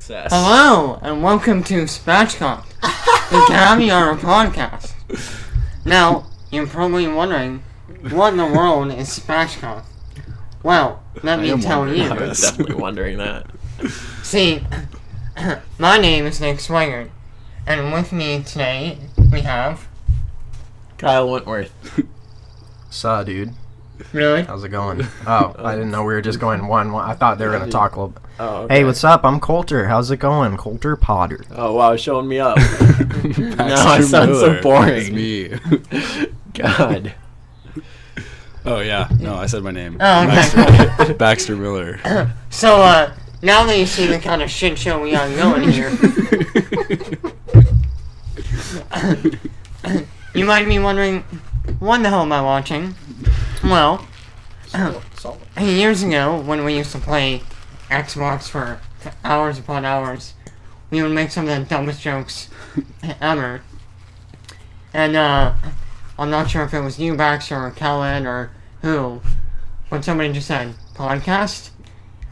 success. Hello, and welcome to Spatchcocked, the Caviar podcast. Now, you're probably wondering, what in the world is Spatchcocked? Well, let me tell you. I was definitely wondering that. See, my name is Nick Swigert, and with me today, we have... Kyle Wentworth. Saw, dude. Really? How's it going? Oh, I didn't know we were just going one. I thought they were going to talk a little bit. Oh, okay. Hey, what's up? I'm Coulter. How's it going? Coulter Potter. Oh, wow, showing me up. No, I sound so boring. It's me. God. Oh, yeah. No, I said my name. Oh, okay. Baxter Miller. So, now that you see the kind of shit show we got going here, you might be wondering, what the hell am I watching? Well, years ago, when we used to play Xbox for hours upon hours, we would make some of the dumbest jokes ever. And, I'm not sure if it was you, Baxter, or Kellen, or who, but somebody just said, podcast?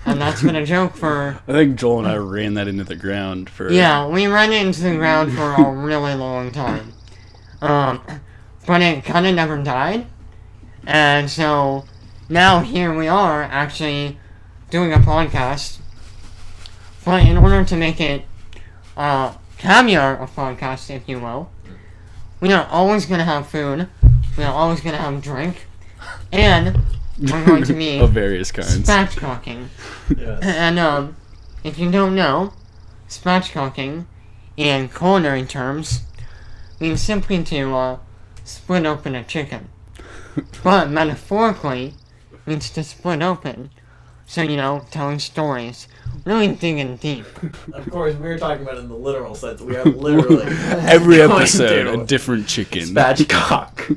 And that's been a joke for... I think Joel and I ran that into the ground for... Yeah, we ran it into the ground for a really long time. But it kind of never died. And so, now here we are, actually doing a podcast. But in order to make it, Caviar a podcast, if you will, we are always going to have food, we are always going to have drink, and we're going to be of various kinds. spatchcocking. Yes. And, if you don't know, spatchcocking, in culinary terms, means simply to, split open a chicken. But metaphorically, means to split open. So, you know, telling stories. Really digging deep. Of course, we were talking about it in the literal sense. We are literally... Every going episode, to a different chicken. Spatchcock.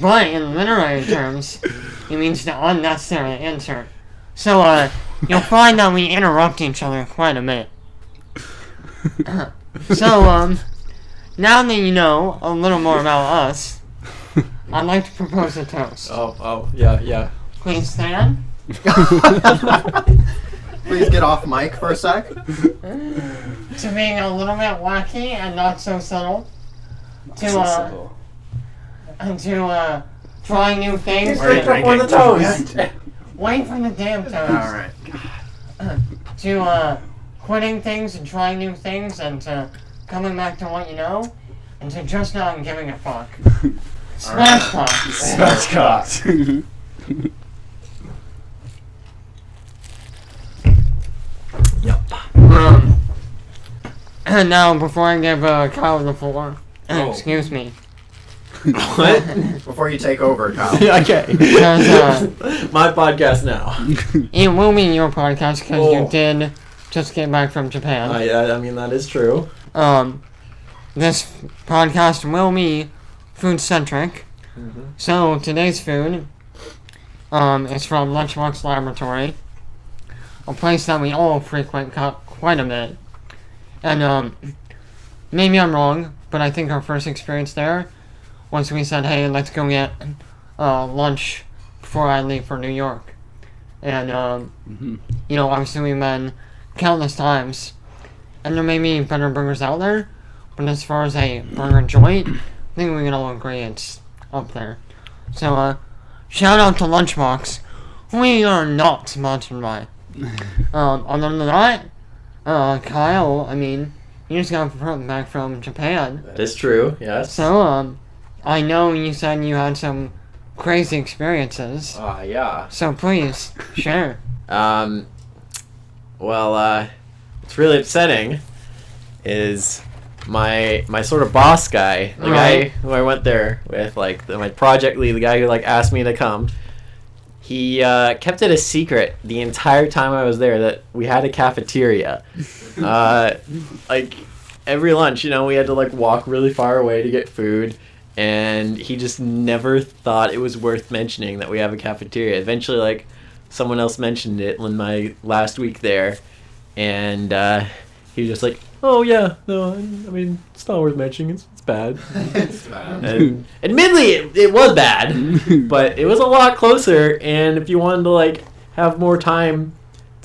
But in literary terms, it means to unnecessarily insert. So, you'll find that we interrupt each other quite a bit. So, now that you know a little more about us, I'd like to propose a toast. Oh, yeah. Please stand. Please get off mic for a sec. To being a little bit wacky and not so subtle. To trying new things. Wait for the toast. Wait for the damn toast. Alright. To quitting things and trying new things and to coming back to what you know and to just not giving a fuck. Spatchcocked. Yep. And now, before I give Kyle the floor, excuse me. What? Before you take over, Kyle. Okay. Because, My podcast now. it will be your podcast because Oh. you did just get back from Japan. Yeah, I mean, that is true. This podcast will be food-centric. Mm-hmm. So, today's food, is from Lunchbox Laboratory. A place that we all frequent quite a bit. And, maybe I'm wrong, but I think our first experience there was we said, hey, let's go get, lunch before I leave for New York. And, you know, obviously we've been countless times. And there may be better burgers out there, but as far as a burger joint, I think we can all agree it's up there. So, shout out to Lunchbox. We are not sponsored by. Other than that, Kyle, I mean, you just got back from Japan. That is true, yes. So, I know you said you had some crazy experiences. Yeah. So please, share. Well, what's really upsetting is my sort of boss guy, the guy who I went there with, like, my project lead, the guy who, like, asked me to come. He kept it a secret the entire time I was there that we had a cafeteria. Like, every lunch, you know, we had to, like, walk really far away to get food, and he just never thought it was worth mentioning that we have a cafeteria. Eventually, like, someone else mentioned it in my last week there, and he was just like, oh, yeah, no, I mean, it's not worth mentioning, it's bad. It's bad. And admittedly, it was bad, but it was a lot closer, and if you wanted to, like, have more time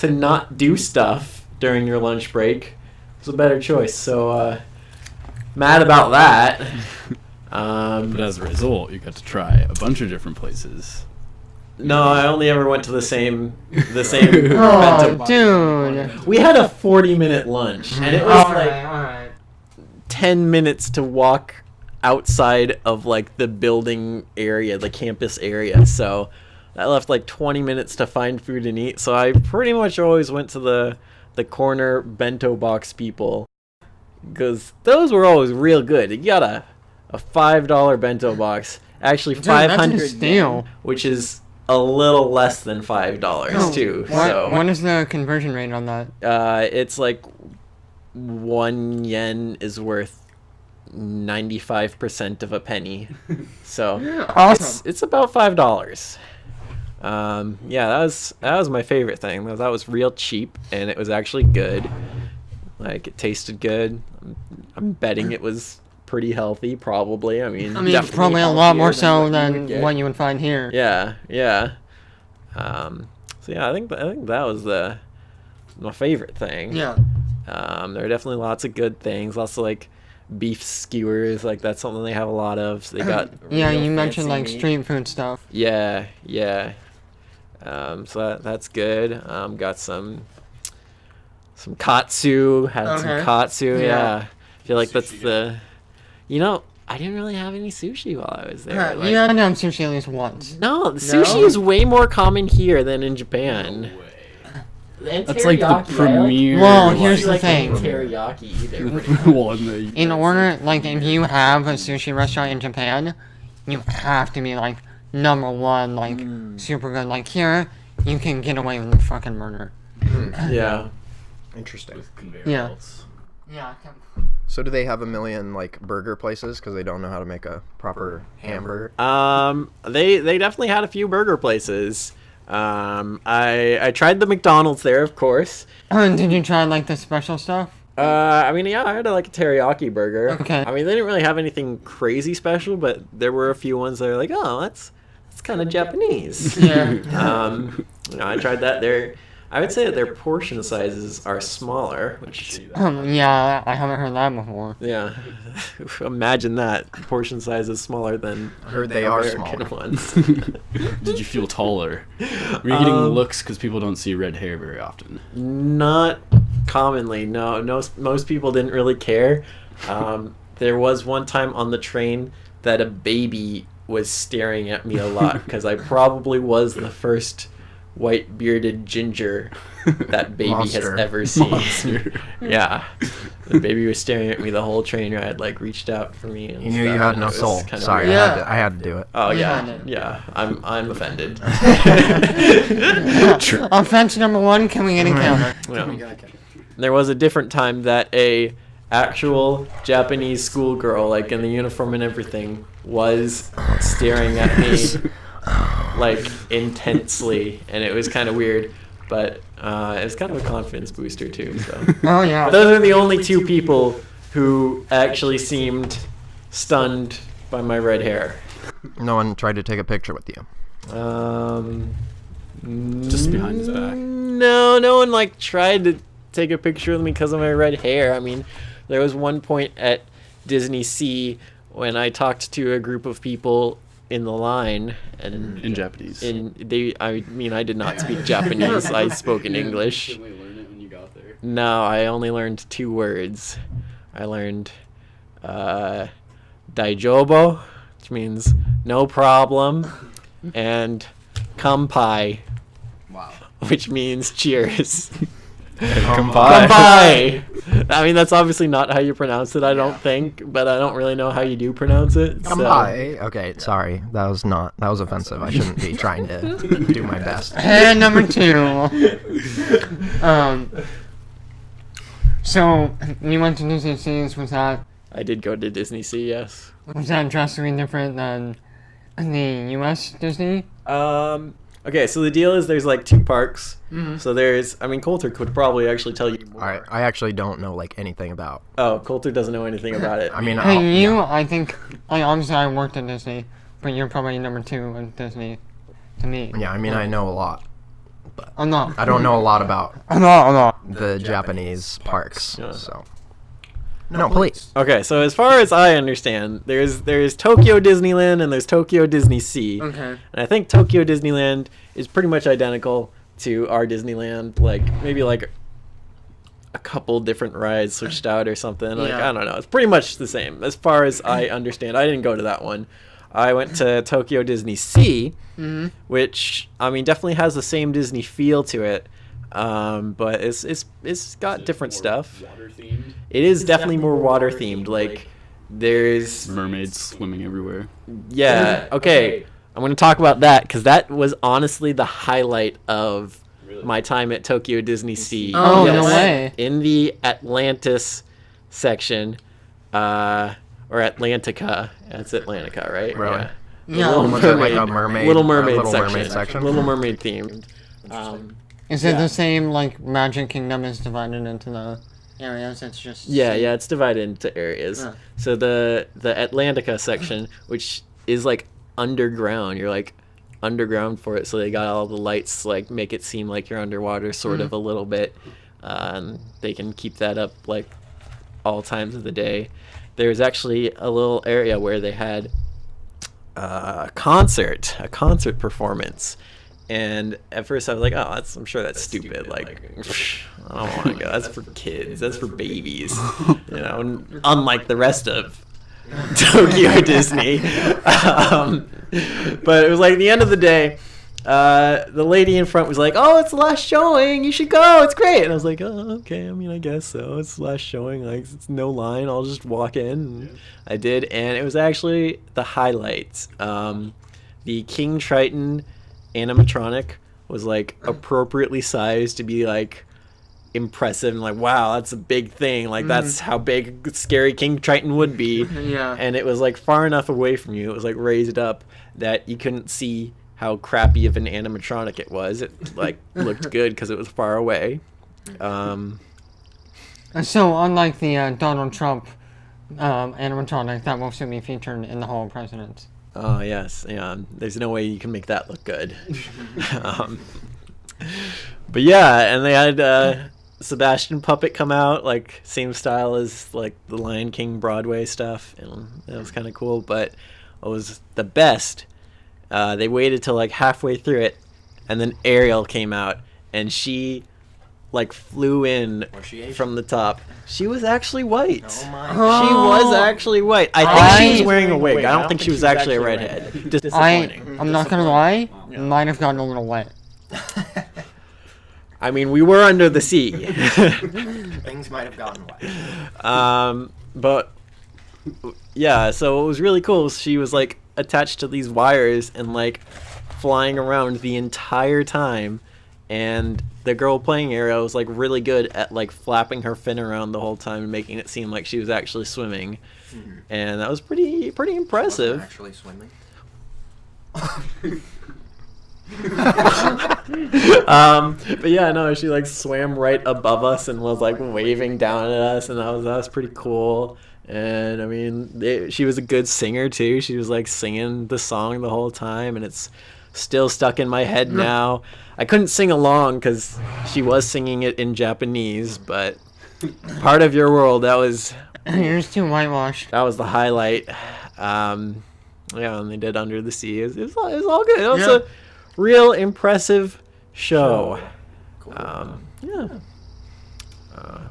to not do stuff during your lunch break was a better choice. So mad about that. But as a result, you got to try a bunch of different places. No, I only ever went to the same bento Oh, box. dude. We had a 40-minute lunch, and it was like Alright. 10 minutes to walk outside of like the building area, the campus area. So that left like 20 minutes to find food and eat. So I pretty much always went to the corner bento box people, because those were always real good. You got a $5 bento box, actually Dude, that's 500 a steal. which is a little less than $5 too. What is the conversion rate on that? It's like 1 yen is worth 95% of a penny. So Awesome. it's about $5. Yeah, that was my favorite thing. That was real cheap, and it was actually good. Like, it tasted good. I'm betting it was pretty healthy, probably. I mean, definitely probably a lot more healthier so what you than would get. what you would find here. Yeah. So yeah, I think that was my favorite thing. Yeah. There are definitely lots of good things. Lots of like beef skewers, like that's something they have a lot of. So they got Yeah, real you mentioned like fancy meat. street food stuff. Yeah. So that's good. Got some katsu. Had some Okay. katsu. Yeah. Yeah. I feel like that's Sushi the. I didn't really have any sushi while I was there. Yeah, like- you had to have sushi at least once. No, sushi is way more common here than in Japan. That's like the premier. Well, like- here's the thing. Teriyaki either. Well, in the In order, like, if you have a sushi restaurant in Japan, you have to be like number one, like super good. Like here, you can get away with fucking murder. Yeah. Interesting. with conveyor Yeah. belts. Yeah. So do they have a million like burger places because they don't know how to make a proper hamburger? They definitely had a few burger places. I tried the McDonald's there, of course. And did you try like the special stuff? I mean, yeah, I had like a teriyaki burger. Okay. I mean, they didn't really have anything crazy special, but there were a few ones that were like, oh, that's kind of Japanese. Yeah. I tried that there. I would say that their portion sizes are smaller, which, Yeah, I haven't heard that before. yeah, imagine that. Portion size is smaller than Heard they are American smaller. ones. Did you feel taller? Were you getting looks because people don't see red hair very often? Not commonly, no. Most people didn't really care. There was one time on the train that a baby was staring at me a lot because I probably was the first white bearded ginger that baby Monster. has ever seen. Monster. Yeah, the baby was staring at me the whole train ride, like reached out for me. And You knew you stuff, had and no it was soul. kinda Sorry, weird. Yeah. I had to do it. Oh Yeah. yeah. I'm offended. Offense number one, can we get a counter? Yeah. There was a different time that a actual Japanese schoolgirl, like in the uniform and everything, was staring at me like intensely, and it was kind of weird, but it was kind of a confidence booster too. So Oh yeah. those are the only two people who actually seemed stunned by my red hair. No one tried to take a picture with you. Just behind his back. No one like tried to take a picture with me because of my red hair. I mean, there was one point at Disney Sea when I talked to a group of people in the line, and In Japanese. I did not speak Japanese. I spoke in English. Didn't we learn it when you got there? No, I only learned 2 words. I learned daijobo, which means no problem, and kampai, Wow. which means cheers. Kampai. Kampai! I mean, that's obviously not how you pronounce it, I don't think, but I don't really know how you do pronounce it. So. Kampai. Okay, sorry. That was offensive. I shouldn't be trying to do my best. And number 2. So you went to Disney Seas. Was I did go to Disney Sea, yes. that drastically different than the U.S. Disney? Okay, so the deal is there's like 2 parks. So there's, I mean, Coulter could probably actually tell you more. I actually don't know like anything about. Oh, Coulter doesn't know anything about it. I mean, Hey, you, yeah. I think, obviously I worked at Disney, but you're probably number 2 at Disney to me. Yeah, I mean, I know a lot. but I'm not. I don't know a lot about I'm not. the Japanese parks. Yeah. So no, please. Okay, so as far as I understand, there's Tokyo Disneyland and there's Tokyo Disney Sea. Okay. And I think Tokyo Disneyland is pretty much identical to our Disneyland, like maybe like a couple different rides switched out or something. Like Yeah. I don't know. It's pretty much the same as far as I understand. I didn't go to that one. I went to Tokyo Disney Sea, which I mean definitely has the same Disney feel to it. But it's got different stuff. Water themed. It is definitely more water themed. Like there's Mermaids swimming everywhere. yeah. Okay, I'm gonna talk about that because that was honestly the highlight of my time at Tokyo Disney Sea. Oh, Yes. no way. In the Atlantis section, or Atlantica. That's Atlantica, right? Really? Yeah. Yeah. Little Was it like Mermaid. a mermaid? Little Mermaid Little section. Mermaid section? Little Mermaid themed. Is it Yeah. the same like Magic Kingdom is divided into the areas? It's just Yeah, it's divided into areas. Yeah. So the Atlantica section, which is like underground, you're like underground for it. So they got all the lights, like make it seem like you're underwater, sort of a little bit. And they can keep that up like all times of the day. There's actually a little area where they had a concert performance. And at first I was like, oh, I'm sure that's stupid. Like, I don't want to go. That's for kids. That's for babies. You know, unlike the rest of Tokyo Disney. But it was like the end of the day, the lady in front was like, oh, it's the last showing. You should go. It's great. And I was like, oh, okay. I mean, I guess so. It's the last showing. Like, it's no line. I'll just walk in. And I did. And it was actually the highlights. The King Triton animatronic was like appropriately sized to be like impressive and like, wow, that's a big thing. Like that's how big scary King Triton would be. Yeah. And it was like far enough away from you. It was like raised up that you couldn't see how crappy of an animatronic it was. It like looked good because it was far away. So unlike the Donald Trump animatronic that will soon be featured in the Hall of Presidents. Oh yes, yeah. There's no way you can make that look good. But yeah, and they had Sebastian Puppet come out, like same style as like the Lion King Broadway stuff, and that was kind of cool. But what was the best? They waited till like halfway through it, and then Ariel came out, and she like flew in Was she Asian? from the top. She was actually white. Oh my She was actually white. I think she was wearing a wig. I don't think she was actually a redhead. Disappointing. I'm not gonna lie, might have gotten a little wet. I mean, we were under the sea. Things might have gotten wet. But yeah, so what was really cool was she was like attached to these wires and like flying around the entire time, and the girl playing Ariel was like really good at like flapping her fin around the whole time and making it seem like she was actually swimming, and that was pretty impressive. Wasn't actually swimming. But yeah, no, she like swam right above us and was like waving down at us, and that was pretty cool. And I mean, she was a good singer too. She was like singing the song the whole time, and it's still stuck in my head now. I couldn't sing along because she was singing it in Japanese, but Part of Your World, that was You're just too whitewashed. the highlight. Yeah, and they did Under the Sea. It was all good. It was a real impressive show. Yeah.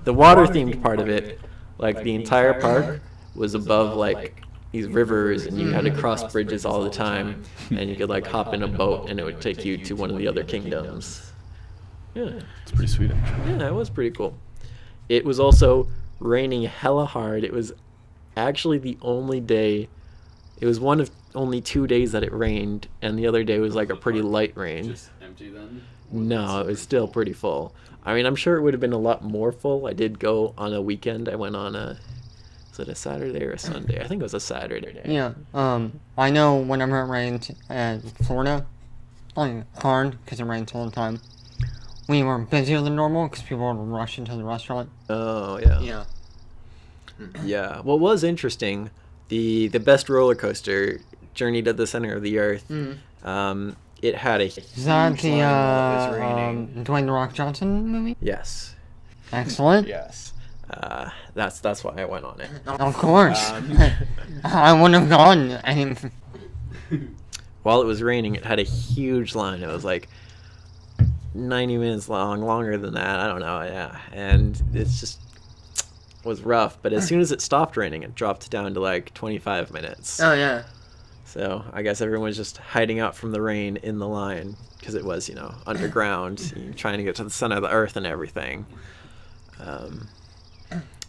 The water themed part of it, like the entire park, was above like these rivers, and you had to cross bridges all the time, and you could like hop in a boat, and it would take you to one of the other kingdoms. Yeah, It's pretty sweet, actually. yeah, it was pretty cool. It was also raining hella hard. It was actually the only day. It was one of only 2 days that it rained, and the other day was like a pretty light rain. Just empty then? No, it was still pretty full. I mean, I'm sure it would have been a lot more full. I did go on a weekend. I went on was it a Saturday or a Sunday? I think it was a Saturday. Yeah. I know whenever it rained in Florida, like hard because it rains all the time. We were busier than normal because people would rush into the restaurant. Oh, yeah. Yeah. Yeah. What was interesting, the best roller coaster, Journey to the Center of the Earth, it had a huge Is that the line while it was raining. Dwayne The Rock Johnson movie? Yes. Excellent. Yes. That's why I went on it. Of course. I wouldn't have gone. While it was raining, it had a huge line. It was like 90 minutes long, longer than that. I don't know. Yeah, and it's just was rough. But as soon as it stopped raining, it dropped down to like 25 minutes. Oh yeah. So I guess everyone was just hiding out from the rain in the line because it was, underground, trying to get to the center of the earth and everything.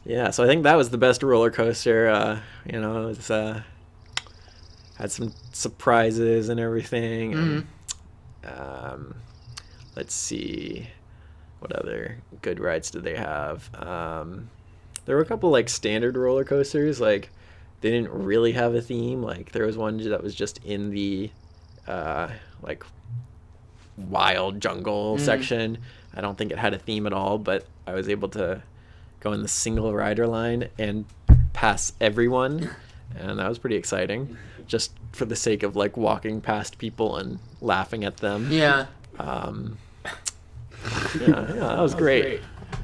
Yeah, so I think that was the best roller coaster. It was, had some surprises and everything. And, let's see, what other good rides did they have? There were a couple like standard roller coasters, like they didn't really have a theme. Like there was one that was just in the like wild jungle section. I don't think it had a theme at all, but I was able to go in the single rider line and pass everyone, and that was pretty exciting, just for the sake of like walking past people and laughing at them. Yeah. Yeah, that was great.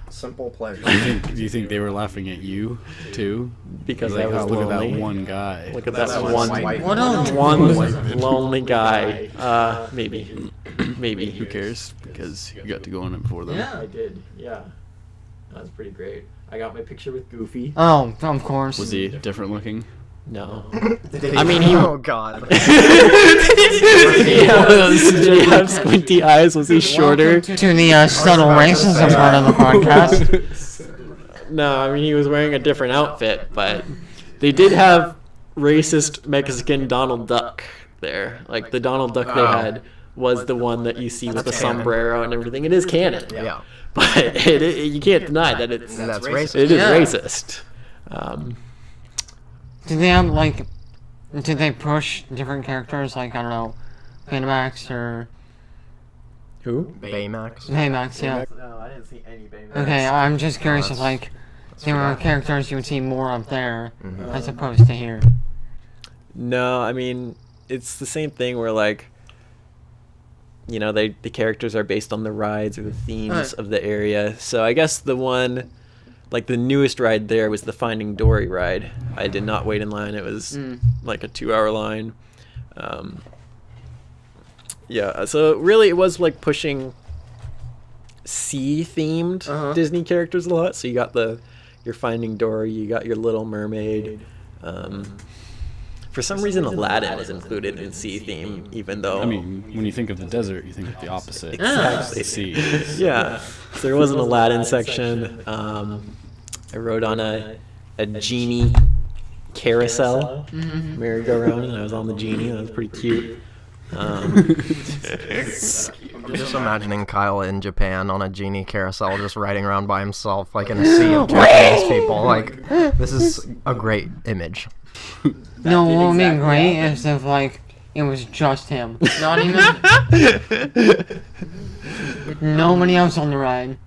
Simple pleasure. Do you think they were laughing at you too? Because Like, I was oh, look at lonely. that one guy. Look at that That one white- What a lonely guy. Maybe. Who cares? Because you got to go on it before them. Yeah. I did. Yeah, that was pretty great. I got my picture with Goofy. Oh, of course. Was he different looking? No. I mean, he- Oh God. Did he have squinty eyes? Was he shorter? To the subtle racism part of the podcast. No, I mean he was wearing a different outfit, but they did have racist Mexican Donald Duck there. Like the Donald Duck they had was the one that you see with the That's canon. sombrero and everything. It is canon. Yeah. But you can't deny that it's That's racist. It is Yeah. racist. Did they have like? Did they push different characters like I don't know, Baymax or Who? Baymax. Baymax? Yeah. No, I didn't see any Baymax. Okay, I'm just curious if like there were characters you would see more of there as opposed to here. No, I mean it's the same thing where like the characters are based on the rides or the themes of the area. So I guess the one, like the newest ride there was the Finding Dory ride. I did not wait in line. It was like a 2-hour line. Yeah, so really it was like pushing sea themed Disney characters a lot. So you got your Finding Dory, you got your Little Mermaid. For some reason, Aladdin was included in sea theme, even though I mean, when you think of the desert, you think of the opposite. Exactly. The sea. yeah, so there was an Aladdin section. I rode on a genie carousel merry-go-round, and I was on the genie. That was pretty cute. I'm just imagining Kyle in Japan on a genie carousel, just riding around by himself, like in a sea of Japanese people. Like, this is a great image. No, what would be great is if like it was just him, not even nobody else on the ride.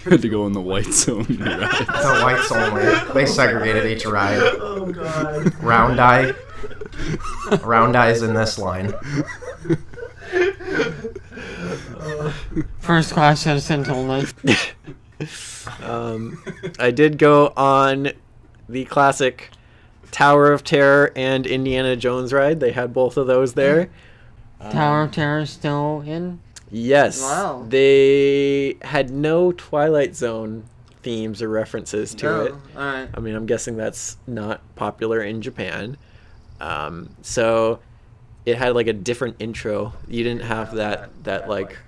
Had to go in the white zone. To ride. The whites only. They segregated each ride. Oh God. Round eye. Round eye's in this line. First class citizens only. I did go on the classic Tower of Terror and Indiana Jones ride. They had both of those there. Tower of Terror is still in. Yes. Wow. They had no Twilight Zone themes or references to it. Alright. I mean, I'm guessing that's not popular in Japan. So it had like a different intro. You didn't have that like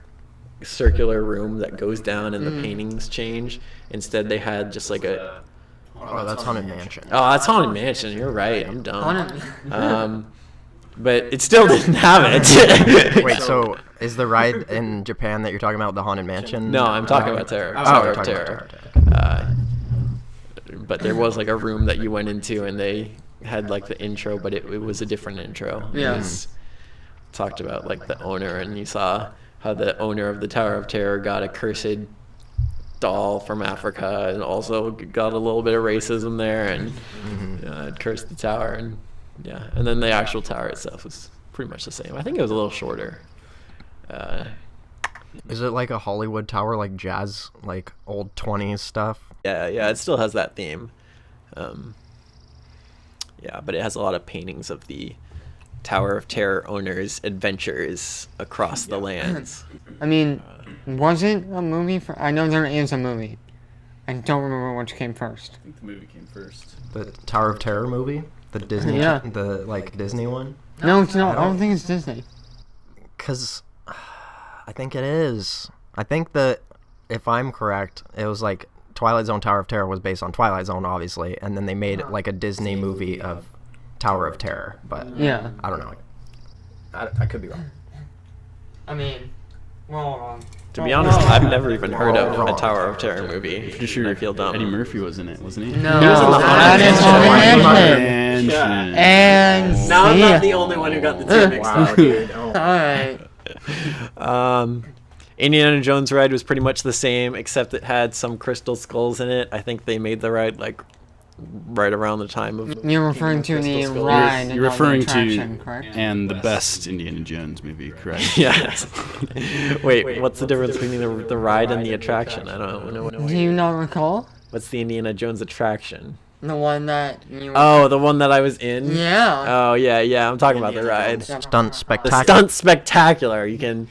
circular room that goes down and the paintings change. Instead, they had just like a... Oh, that's Haunted Mansion. Oh, that's Haunted Mansion. You're right. I'm dumb. But it still didn't have it. Wait, so is the ride in Japan that you're talking about the Haunted Mansion? No, I'm talking about Terror. Oh, Tower you're of talking about Terror. Terror. But there was like a room that you went into and they had like the intro, but it was a different intro. Yeah. It was, talked about like the owner, and you saw how the owner of the Tower of Terror got a cursed doll from Africa, and also got a little bit of racism there, and it cursed the tower, and yeah, and then the actual tower itself was pretty much the same. I think it was a little shorter. Is it like a Hollywood tower, like jazz, like old 20s stuff? Yeah, it still has that theme. Yeah, but it has a lot of paintings of the Tower of Terror owners' adventures across the lands. I mean, was it a movie? I know there is a movie. I don't remember which came first. I think the movie came first. The Tower of Terror movie? The Disney, Yeah. the like Disney one? No, it's not. I don't think it's Disney. Because I think it is. I think that, if I'm correct, it was like Twilight Zone Tower of Terror was based on Twilight Zone, obviously, and then they made like a Disney movie of Tower of Terror. But Yeah. I don't know. I could be wrong. I mean, we're all wrong. To be honest, I've never even heard of Wrong. a Tower of Terror movie. Pretty sure I feel dumb. Eddie Murphy was in it, wasn't he? No, He was in the that is Haunted Haunted Mansion. And Now I'm see not ya. the only one who got the two mixed up. dude. Alright. Indiana Jones ride was pretty much the same, except it had some crystal skulls in it. I think they made the ride like right around the time of. You're referring to the Crystal Skull. ride, You're not the referring attraction, to correct? and the best Indiana Jones movie, correct? Yes. Wait, what's the difference between the ride and the attraction? I don't know. Do you not recall? What's the Indiana Jones attraction? The one that you... Oh, the one that I was in? Yeah. Oh, yeah. I'm talking about the ride. Stunt The spectacular. Stunt Spectacular. You can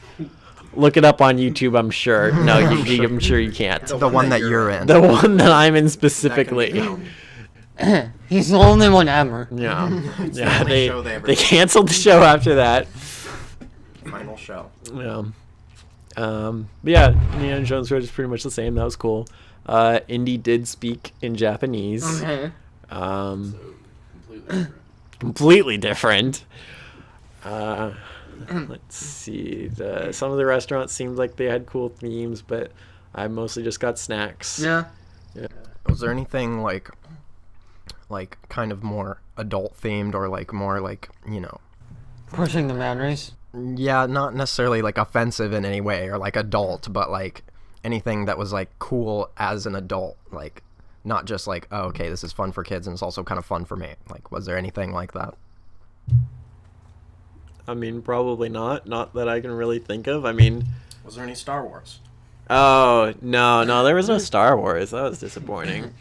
look it up on YouTube, I'm sure. No, I'm sure you can't. The one that you're in. The one that I'm in specifically. He's the only one ever. Yeah. the Yeah, only show they ever they did. canceled the show after that. Final show. Yeah. But yeah, Indiana Jones Road is pretty much the same. That was cool. Indy did speak in Japanese. Okay. Completely different. Let's see. Some of the restaurants seemed like they had cool themes, but I mostly just got snacks. Yeah. Was there anything like kind of more adult themed or like more like, you know, Pushing the boundaries. yeah, not necessarily like offensive in any way or like adult, but like anything that was like cool as an adult, like not just like, oh, okay, this is fun for kids and it's also kind of fun for me. Like, was there anything like that? I mean, probably not. Not that I can really think of. I mean, Was there any Star Wars? oh, no, there was no Star Wars. That was disappointing.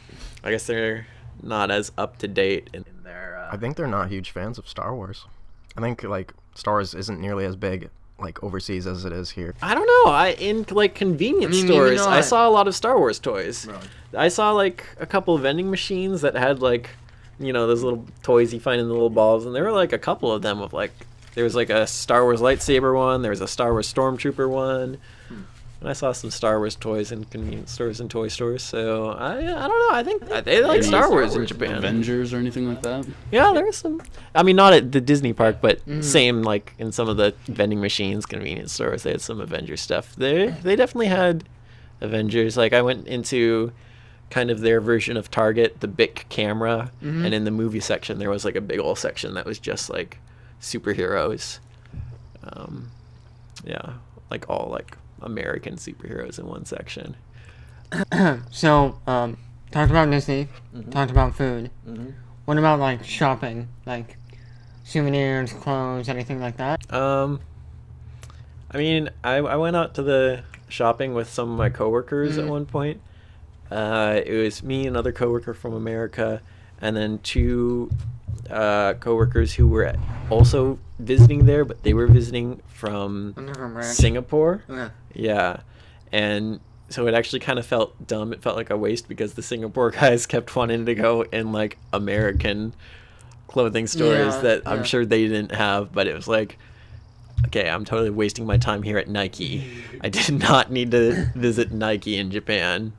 I guess they're not as up to date in their. I think they're not huge fans of Star Wars. I think like Star Wars isn't nearly as big like overseas as it is here. I don't know. In like convenience I mean, maybe stores, I not. saw a lot of Star Wars toys. Really? I saw like a couple of vending machines that had like, you know, those little toys you find in the little balls, and there were like a couple of them of like, there was like a Star Wars lightsaber one, there was a Star Wars stormtrooper one, and I saw some Star Wars toys in convenience stores and toy stores. So I don't know. I think they like Any Star Wars in Japan. Avengers or anything like that? Yeah, there was some. I mean, not at the Disney park, but same like in some of the vending machines, convenience stores. They had some Avengers stuff. They definitely had Avengers. Like I went into kind of their version of Target, the Bic camera, and in the movie section there was like a big old section that was just like superheroes. Yeah, like all like American superheroes in one section. So, talked about Disney, talked about food. What about, like, shopping? Like, souvenirs, clothes, anything like that? I mean, I went out to the shopping with some of my coworkers at one point. It was me, another coworker from America, and then two coworkers who were also visiting there, but they were visiting from Singapore. Okay. Yeah, and so it actually kind of felt dumb. It felt like a waste because the Singapore guys kept wanting to go in like American clothing stores Yeah, that I'm yeah. sure they didn't have, but it was like, okay, I'm totally wasting my time here at Nike. I did not need to visit Nike in Japan.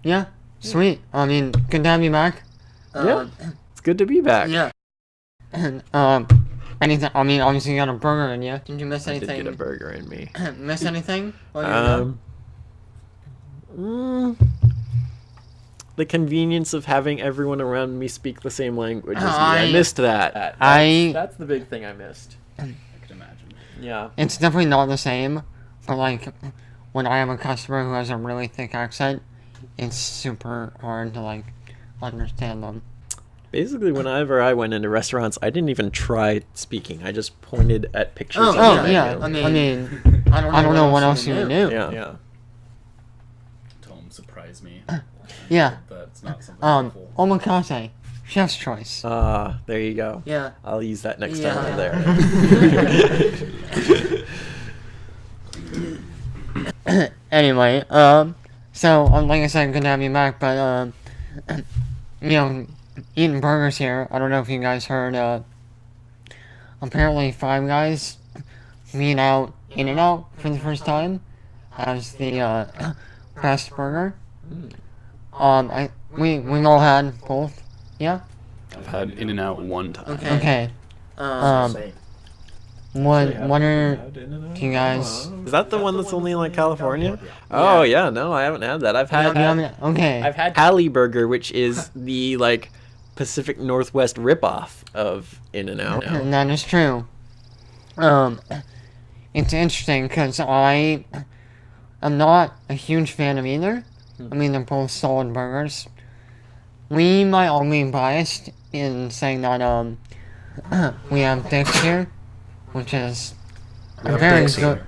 Yeah, sweet. I mean, good to have you back. Yeah, it's good to be back. Yeah. And, anything, I mean, obviously you got a burger in you. Did you miss I did anything? get a burger in me. Miss anything? while you were gone? The convenience of having everyone around me speak the same language as me. I- I missed that. I- That's the big thing I missed. I could imagine. Yeah. It's definitely not the same, but like, when I have a customer who has a really thick accent, it's super hard to like understand them. Basically, whenever I went into restaurants, I didn't even try speaking. I just pointed at pictures. Oh, on the yeah. menu. I mean, I don't know what else you would do. Yeah. Tom surprised me. Yeah. That's not something helpful. Omakase. Chef's choice. There you go. Yeah. I'll use that next Yeah. time I'm there. Anyway, so, like I said, good to have you back, but, you know, eating burgers here, I don't know if you guys heard, apparently Five Guys beat out In-N-Out for the first time as the, best burger. We all had both, yeah? I've had In-N-Out one time. Okay. What are you guys... Is that the one that's only in like California? Oh yeah, no, I haven't had that. I've had Okay. Cali Burger, which is the like Pacific Northwest ripoff of In-N-Out. That is true. It's interesting because I am not a huge fan of either. I mean, they're both solid burgers. We might all be biased in saying that we have Dick's here, which is a very good,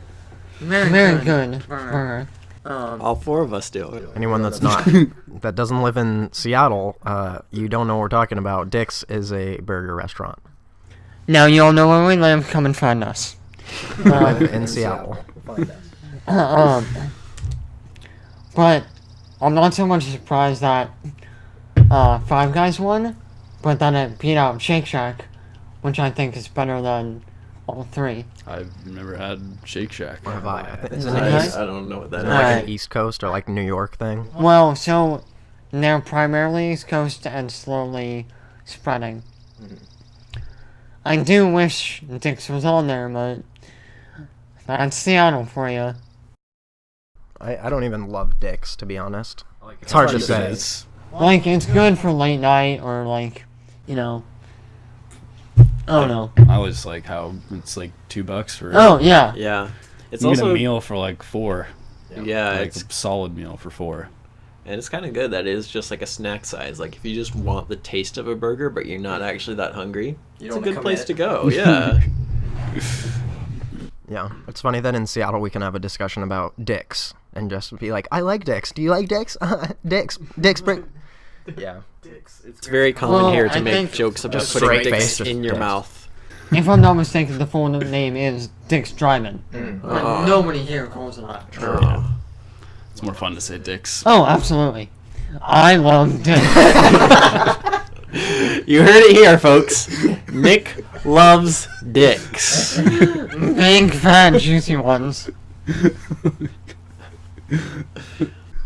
very good burger. All four of us do. Anyone that's not that doesn't live in Seattle, you don't know what we're talking about. Dick's is a burger restaurant Now you all know where we live. Come and find us. in Seattle. But I'm not so much surprised that Five Guys won, but that it beat out Shake Shack, which I think is better than all three. I've never had Shake Shack. Or have I? I think- Is Isn't it it okay? East, I don't know what that is. like Alright. an East Coast or like New York thing? Well, so they're primarily East Coast and slowly spreading. I do wish Dick's was on there, but that's Seattle for you. I don't even love Dick's, to be honest. It's hard to say. Like, it's good for late night or, like, you know. I don't know. I was like, how it's like $2 for Oh, yeah. Yeah, it's you also get a meal for like $4. Yeah, Like it's a solid meal for $4. and it's kind of good that it is just like a snack size. Like if you just want the taste of a burger, but you're not actually that hungry, it's a good place to go. Yeah. Yeah, it's funny that in Seattle we can have a discussion about Dick's and just be like, I like Dick's. Do you like Dick's? Dick's, bring... Yeah. It's very common Well, here to I make think- jokes about Just putting straight dicks face, in just your dicks. mouth. If I'm not mistaken, the full name is Dick's Drive-In. Oh. Nobody here calls it that. Oh. It's more fun to say Dick's. Oh, absolutely. I love Dick. You heard it here, folks. Nick loves dicks. Big, fat, juicy ones.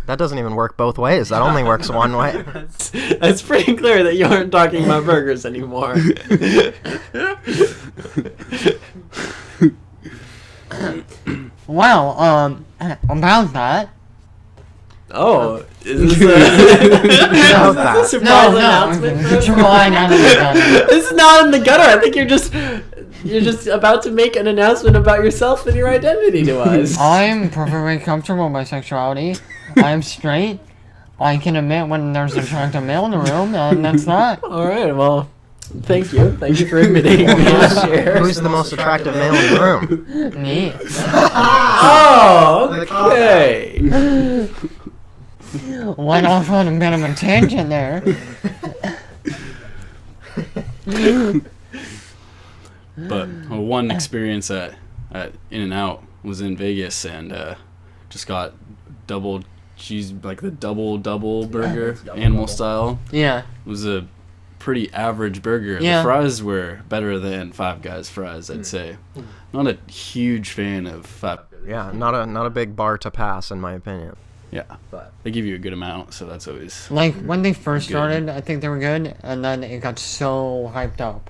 That doesn't even work both ways. That only works one way. That's pretty clear that you aren't talking about burgers anymore. Well, about that. Oh, is this a surprise announcement? Get your line out of the gutter. This is not in the gutter. I think you're just about to make an announcement about yourself and your identity to us. I'm perfectly comfortable with my sexuality. I'm straight. I can admit when there's an attractive male in the room, and that's that. All right. Well, thank you. Thank you for admitting me to share. Who's the most attractive male in the room? Me. Oh, okay. Went off on a bit of a tangent there. But one experience at In-N-Out was in Vegas and just got double cheese, like the double burger, animal style. Yeah. It was a pretty average burger. Yeah. The fries were better than Five Guys fries, I'd say. Not a huge fan of Five. Yeah, not a big bar to pass, in my opinion. Yeah, they give you a good amount, so that's always Like, when they first Good. started, I think they were good, and then it got so hyped up.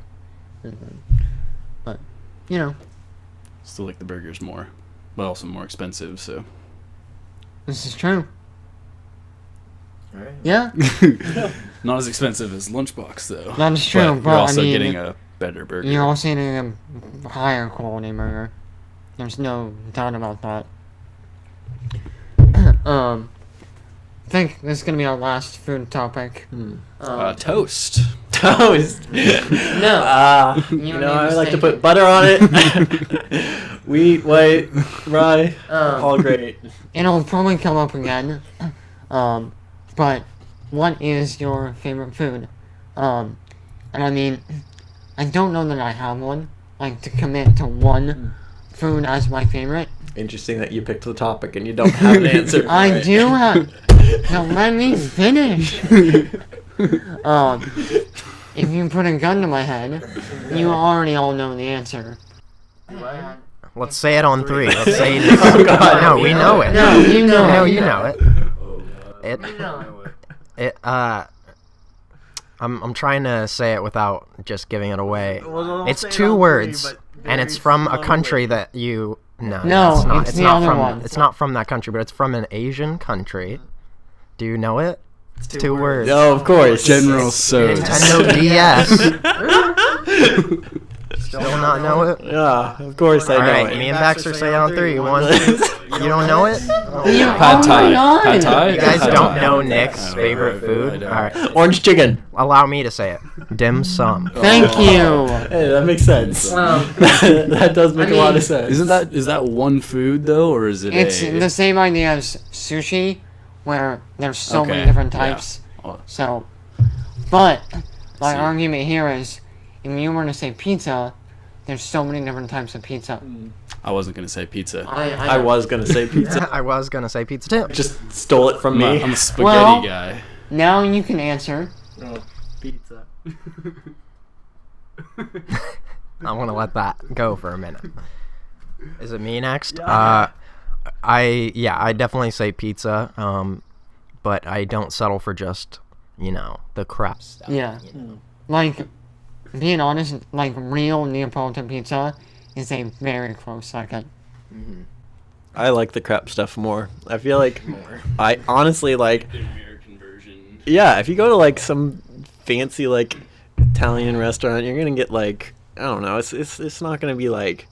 But, you know, still like the burgers more, but also more expensive. So this is true. Yeah, not as expensive as Lunchbox though. that is true, But but you're also I mean, getting a better burger. you're also getting a higher quality burger. There's no doubt about that. I think this is gonna be our last food topic. Toast. Toast. No. I like to put butter on it. Wheat, white, rye, all great. It'll probably come up again. But what is your favorite food? And I mean, I don't know that I have one. Like, to commit to one food as my favorite. Interesting that you picked the topic and you don't have an answer. I do have. Now let me finish. If you put a gun to my head, you already all know the answer. Let's say it on 3. Let's say it. Oh, God. No, we know it. No, you know No, it. you know it. I'm trying to say it without just giving it away. It's 2 words, and it's from a country that you... No, No, it's not. it's It's the not other from. one. It's not from that country, but it's from an Asian country. Do you know it? It's 2 words. No, of course. General So's. Nintendo DS. Still not know it? Yeah, of course I know Alright, it. me and Baxter say it on 3. 1, 2. You don't know it? Pad Thai. Pad Thai? You guys Pad don't Thai. know Nick's I favorite don't. food? Alright. Orange chicken. Allow me to say it. Dim sum. Thank you. Hey, that makes sense. Well, That does make I a lot mean- of sense. Is that one food though, or is it it's a... the same idea as sushi, where there's so many Okay, different yeah. types. Oh. So, but my See. argument here is, if you were to say pizza, there's so many different types of pizza. I wasn't gonna say pizza. I was gonna say pizza. I was gonna say pizza too. Just stole it from me. I'm a spaghetti Well- guy. Now you can answer. Pizza. I want to let that go for a minute. Is it me next? I definitely say pizza. But I don't settle for just, the crap stuff. Yeah. Like, being honest, like, real Neapolitan pizza is a very close second. I like the crap stuff more. I feel like I honestly like. The American version. Yeah, if you go to like some fancy like Italian restaurant, you're gonna get like I don't know. It's not gonna be like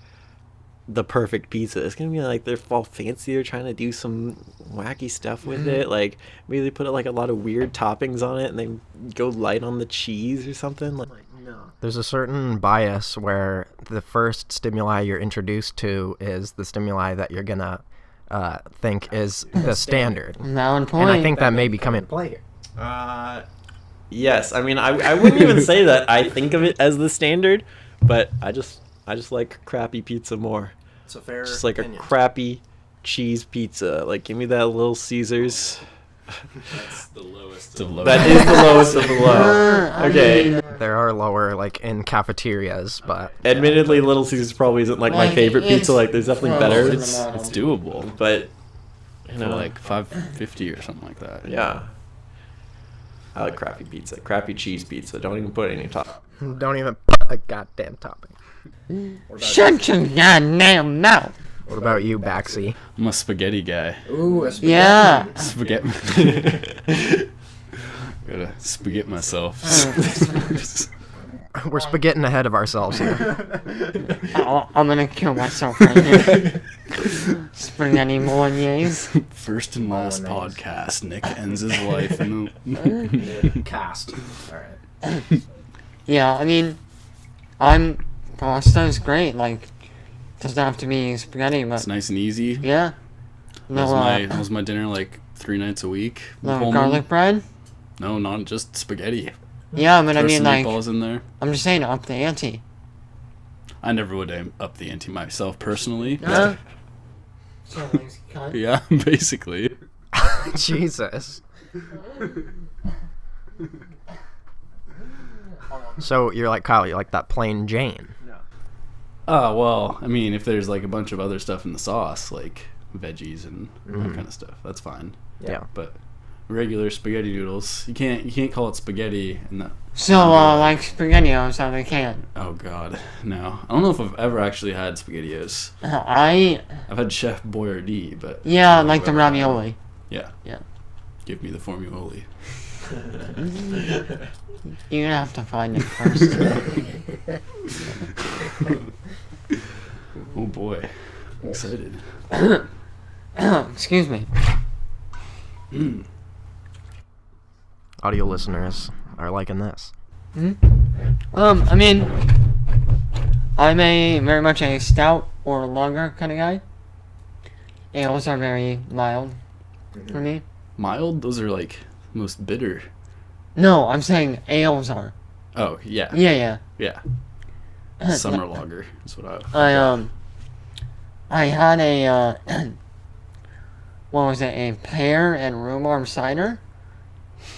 the perfect pizza. It's gonna be like they're all fancy. They're trying to do some wacky stuff with it. Like maybe they put like a lot of weird toppings on it, and they go light on the cheese or something. Like no. There's a certain bias where the first stimuli you're introduced to is the stimuli that you're gonna think is the standard. Valid point. And I think that may be coming into play here. Yes. I mean, I wouldn't even say that I think of it as the standard, but I just like crappy pizza more. It's a fair Just like a crappy cheese pizza. Like, give me that Little Caesars. That's the lowest of low. That is the lowest of the low. I Okay. mean, There are lower, like, in cafeterias, but... Admittedly, Little Caesars probably isn't like my Like, favorite it's pizza. Like, there's definitely close better. to the It's bottom. doable. But, you For know, like $5.50 or something like that. yeah. I like crappy pizza. Crappy cheese pizza. Don't even put any top. Don't even put a goddamn topping. Shut your goddamn mouth. What about you, Baxi? I'm a spaghetti guy. Ooh, Yeah. Spaghetti. Gotta spaghetti myself. We're spaghetting ahead of ourselves here. I'm gonna kill myself right here. Spaghetti bolognese. First and last podcast. Nick ends his life in Cast. Alright. Yeah, I mean, pasta is great. Like, doesn't have to be spaghetti, but It's nice and easy. yeah. No, That was my dinner like 3 nights a week. no Pullman. garlic bread. No, not just spaghetti. Yeah, but I Throw mean, some like, meatballs in there. I'm just saying, up the ante. I never would up the ante myself personally. Yeah. Yeah, basically. Jesus. So you're like Kyle, you like that plain Jane. Oh, well, I mean, if there's like a bunch of other stuff in the sauce, like veggies and that kind of stuff, that's fine. Yeah. But regular spaghetti noodles, you can't call it spaghetti and that. So, like SpaghettiOs, how they can. Oh God, no. I don't know if I've ever actually had SpaghettiOs. I've had Chef Boyardee, but yeah, like the ravioli. yeah. Yeah. Give me the formuoli. You're gonna have to find it first. Oh boy, I'm excited. Excuse me. Audio listeners are liking this. I mean, I'm very much a stout or lager kind of guy. Ales are very mild for me. Mild? Those are like most bitter. No, I'm saying ales are. Oh, yeah. Yeah. Summer lager is what I I had a what was it? A pear and rhubarb cider.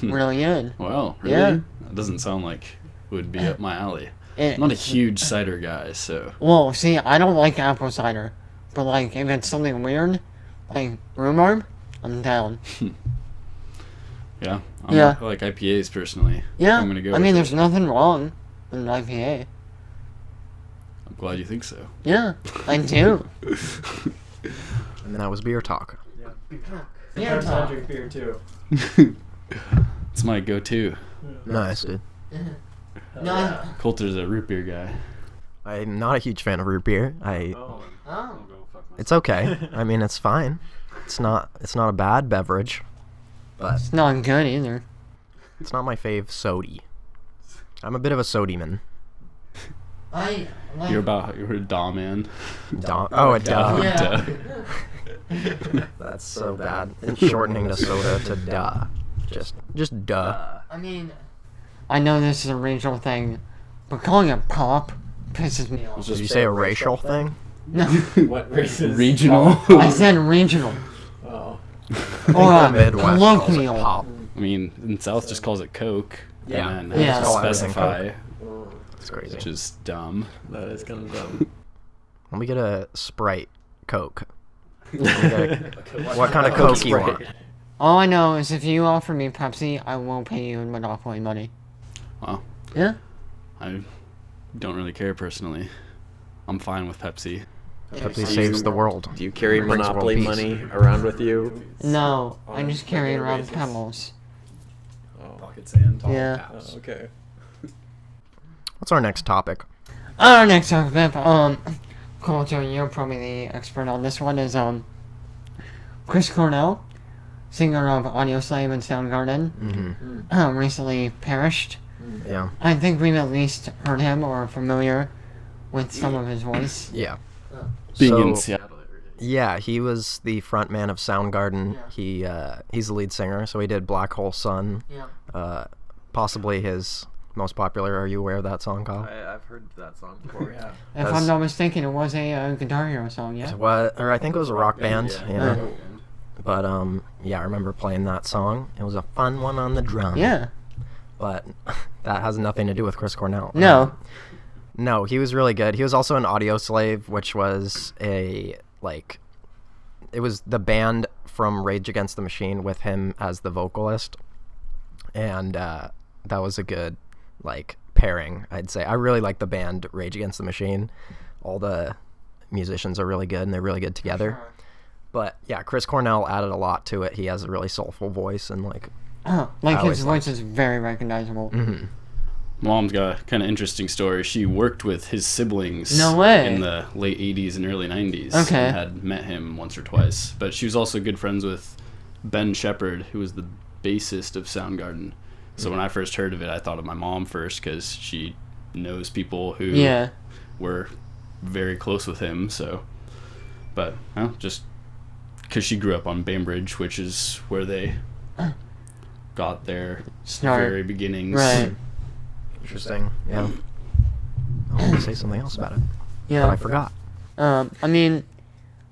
Really good. Wow, really? Yeah. That doesn't sound like it would be up my alley. It- I'm not a huge cider guy, so Well, see, I don't like apple cider, but like if it's something weird, like rhubarb, I'm down. yeah. Yeah. I like IPAs personally. Yeah, I'm gonna go I mean, with there's it. nothing wrong with an IPA. I'm glad you think so. Yeah, I do. And that was beer talk. Yeah, Sometimes I drink beer too. It's my go-to. Nice, dude. No. Coulter's a root beer guy. I'm not a huge fan of root beer. Oh. Oh. It's okay. I mean, it's fine. It's not a bad beverage, but It's not good either. it's not my fave sody. I'm a bit of a sody man. I like. You're a daw man. Oh, a duh. Yeah. That's so bad. And shortening the soda to duh. Just duh. I mean, I know this is a regional thing, but calling it pop pisses me off. Did you say a racial thing? No, What race is Regional. I said regional Oh. or The Midwest calls it colloquial. pop. I mean, in South just calls it Coke. Yeah. And then Yeah. has to Call everything specify, It's crazy. which is dumb. That is kind of dumb. Let me get a Sprite Coke. What kind of Coke you want? All I know is if you offer me Pepsi, I won't pay you in Monopoly money. Wow. Yeah. I don't really care personally. I'm fine with Pepsi. Pepsi saves the world. Do you carry Brings world Monopoly peace. money around with you? No, I just carry around pebbles. Oh. Pocket sand. Yeah. Oh, okay. What's our next topic? Our next topic, Coulter, you're probably the expert on this one, is, Chris Cornell, singer of Audioslave and Soundgarden, recently perished. Yeah. I think we've at least heard him or are familiar with some of his voice. Yeah. Being So- in Seattle. Yeah, he was the front man of Soundgarden. He's the lead singer, so he did Black Hole Sun. Yeah. Possibly his most popular. Are you aware of that song, Kyle? I've heard that song before, yeah. If I'm not mistaken, it was a Guitar Hero song, yeah? What? Or I think it was a rock band. Yeah. Yeah. But yeah, I remember playing that song. It was a fun one on the drum. Yeah. But that has nothing to do with Chris Cornell. No. No, he was really good. He was also an Audioslave, which was it was the band from Rage Against the Machine with him as the vocalist. And that was a good, pairing, I'd say. I really like the band Rage Against the Machine. All the musicians are really good, and they're really good together. But, yeah, Chris Cornell added a lot to it. He has a really soulful voice, and, His always voice is very recognizable. Mom's got a kind of interesting story. She worked with his siblings No way. in the late 80s and early 90s. Okay. And had met him once or twice. But she was also good friends with Ben Shepherd, who was the bassist of Soundgarden. So when I first heard of it, I thought of my mom first because she knows people who Yeah. were very close with him. So, but just because she grew up on Bainbridge, which is where they got their Start. very beginnings. Right. interesting. Yeah. I wanted to say something else about it, but I Yeah. forgot. I mean,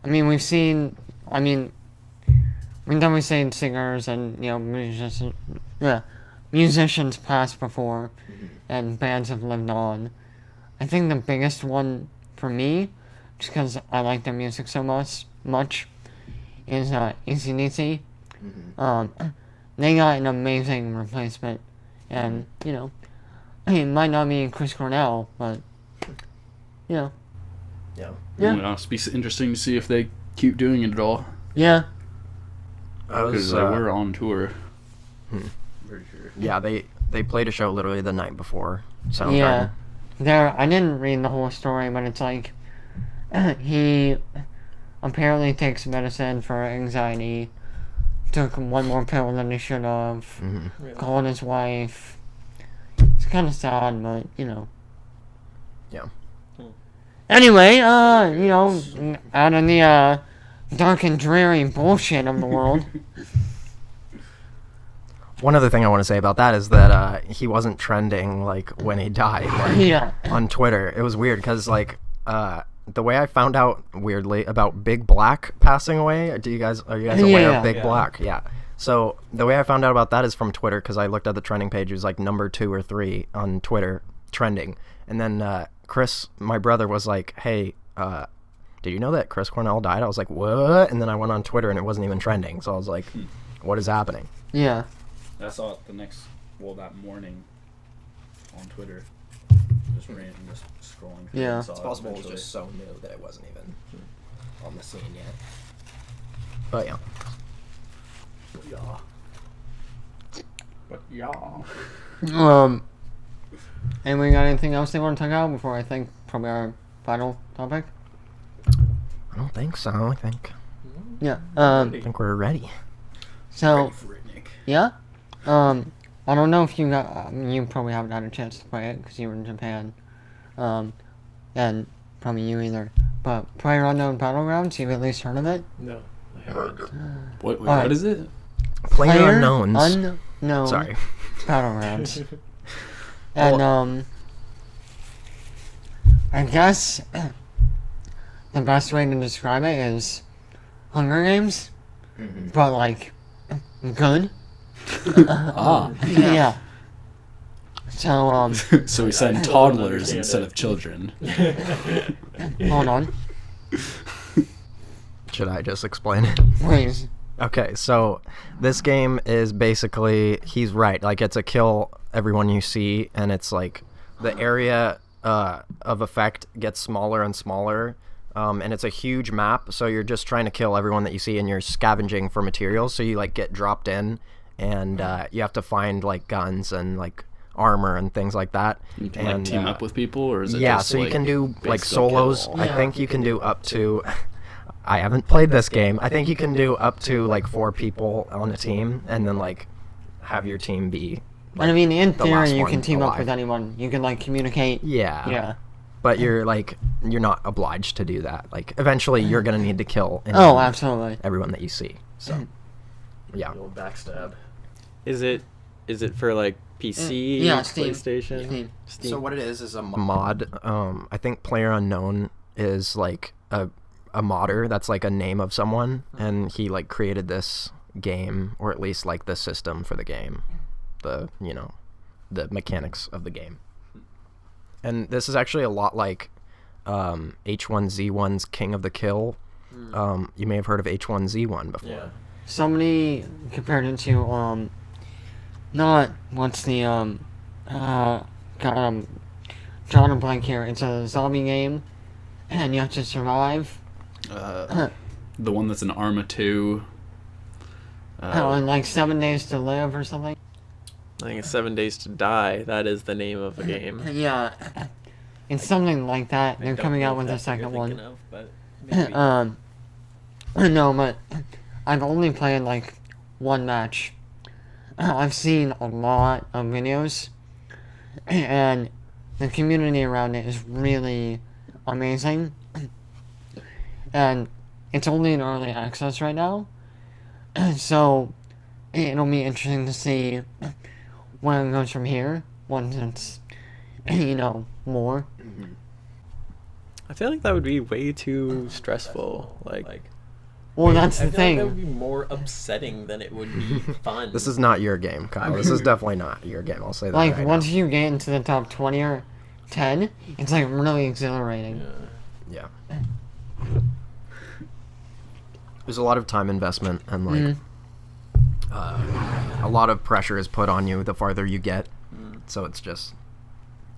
we've seen, we've definitely seen singers and, musicians pass before, and bands have lived on. I think the biggest one for me, just because I like their music so much, is AC/DC. They got an amazing replacement, and, it might not be Chris Cornell, but, Yeah. Yeah. It'll be interesting to see if they keep doing it at all. yeah. I was, Because they were on tour. Pretty sure. yeah, they played a show literally the night before Soundgarden. Yeah. I didn't read the whole story, but it's he apparently takes medicine for anxiety, took one more pill than he should have, called his wife. It's It's kind of sad, but Yeah. Anyway, out of the dark and dreary bullshit of the world. One other thing I want to say about that is that he wasn't trending like when he died Yeah. on Twitter. It was weird because like the way I found out weirdly about Big Black passing away. Are you guys aware of Big Black? Yeah. So the way I found out about that is from Twitter because I looked at the trending page. It was like number 2 or 3 on Twitter trending, and then Chris, my brother, was like, "Hey, did you know that Chris Cornell died?" I was like, "What?" And then I went on Twitter and it wasn't even trending. So I was like, "What is happening?" Yeah. I saw it that morning on Twitter. Just scrolling. Yeah. It's possible it was just so new that it wasn't even on the scene yet. But yeah. Anyone got anything else they want to talk about before I think probably our final topic? I don't think so. I think we're ready. So, For it, Nick. yeah. I don't know if you got. You probably haven't had a chance to play it because you were in Japan. And probably you either. But PlayerUnknown Battlegrounds, you've at least heard of it? No, I haven't. What is it? PlayerUnknown's. Unknown Sorry. Battlegrounds. And, I guess the best way to describe it is Hunger Games, but, like, good. Yeah. So, So we send toddlers instead of children. hold on. Should I just explain it? Please. Okay, so this game is basically, he's right, like it's a kill everyone you see, and it's like the area of effect gets smaller and smaller, and it's a huge map, so you're just trying to kill everyone that you see, and you're scavenging for materials, so you like get dropped in, and you have to find like guns and like armor and things like that. You can like team up with people, or is it yeah, just, so you like, can do like basic solos. kill? I think you can do up to I haven't played this game. I think you can do up to like 4 people on a team, and then like have your team be And I mean, in the last theory, you one can team up alive. with anyone. You can, like, communicate. Yeah. Yeah. But you're not obliged to do that. Like eventually you're gonna need to kill Oh, absolutely. everyone that you see. So yeah. The old backstab. Is it for like PC, Yeah, Steam. PlayStation? Steam. So what it is a mod. I think PlayerUnknown is like a modder. That's like a name of someone, and he like created this game, or at least like the system for the game, the mechanics of the game. And this is actually a lot like H1Z1's King of the Kill. You may have heard of H1Z1 before. Yeah. Somebody compared it to, not, what's the, drawing a blank here. It's a zombie game, and you have to survive. The one that's an Arma 2. In like 7 days to live or something. I think it's 7 Days to Die. That is the name of the game. Yeah. It's something like that. They're coming out with a second one. No, but I've only played like one match. I've seen a lot of videos, and the community around it is really amazing. And it's only in early access right now, so it'll be interesting to see where it goes from here once it's, more. I feel like that would be way too stressful. Well, that's the I feel like that would thing. be more upsetting than it would be fun. This is not your game, Kyle. This is definitely not your game. I'll say that. Like, right once now. you get into the top 20 or 10, it's like really exhilarating. Yeah. Yeah. There's a lot of time investment, and like a lot of pressure is put on you the farther you get. So it's just,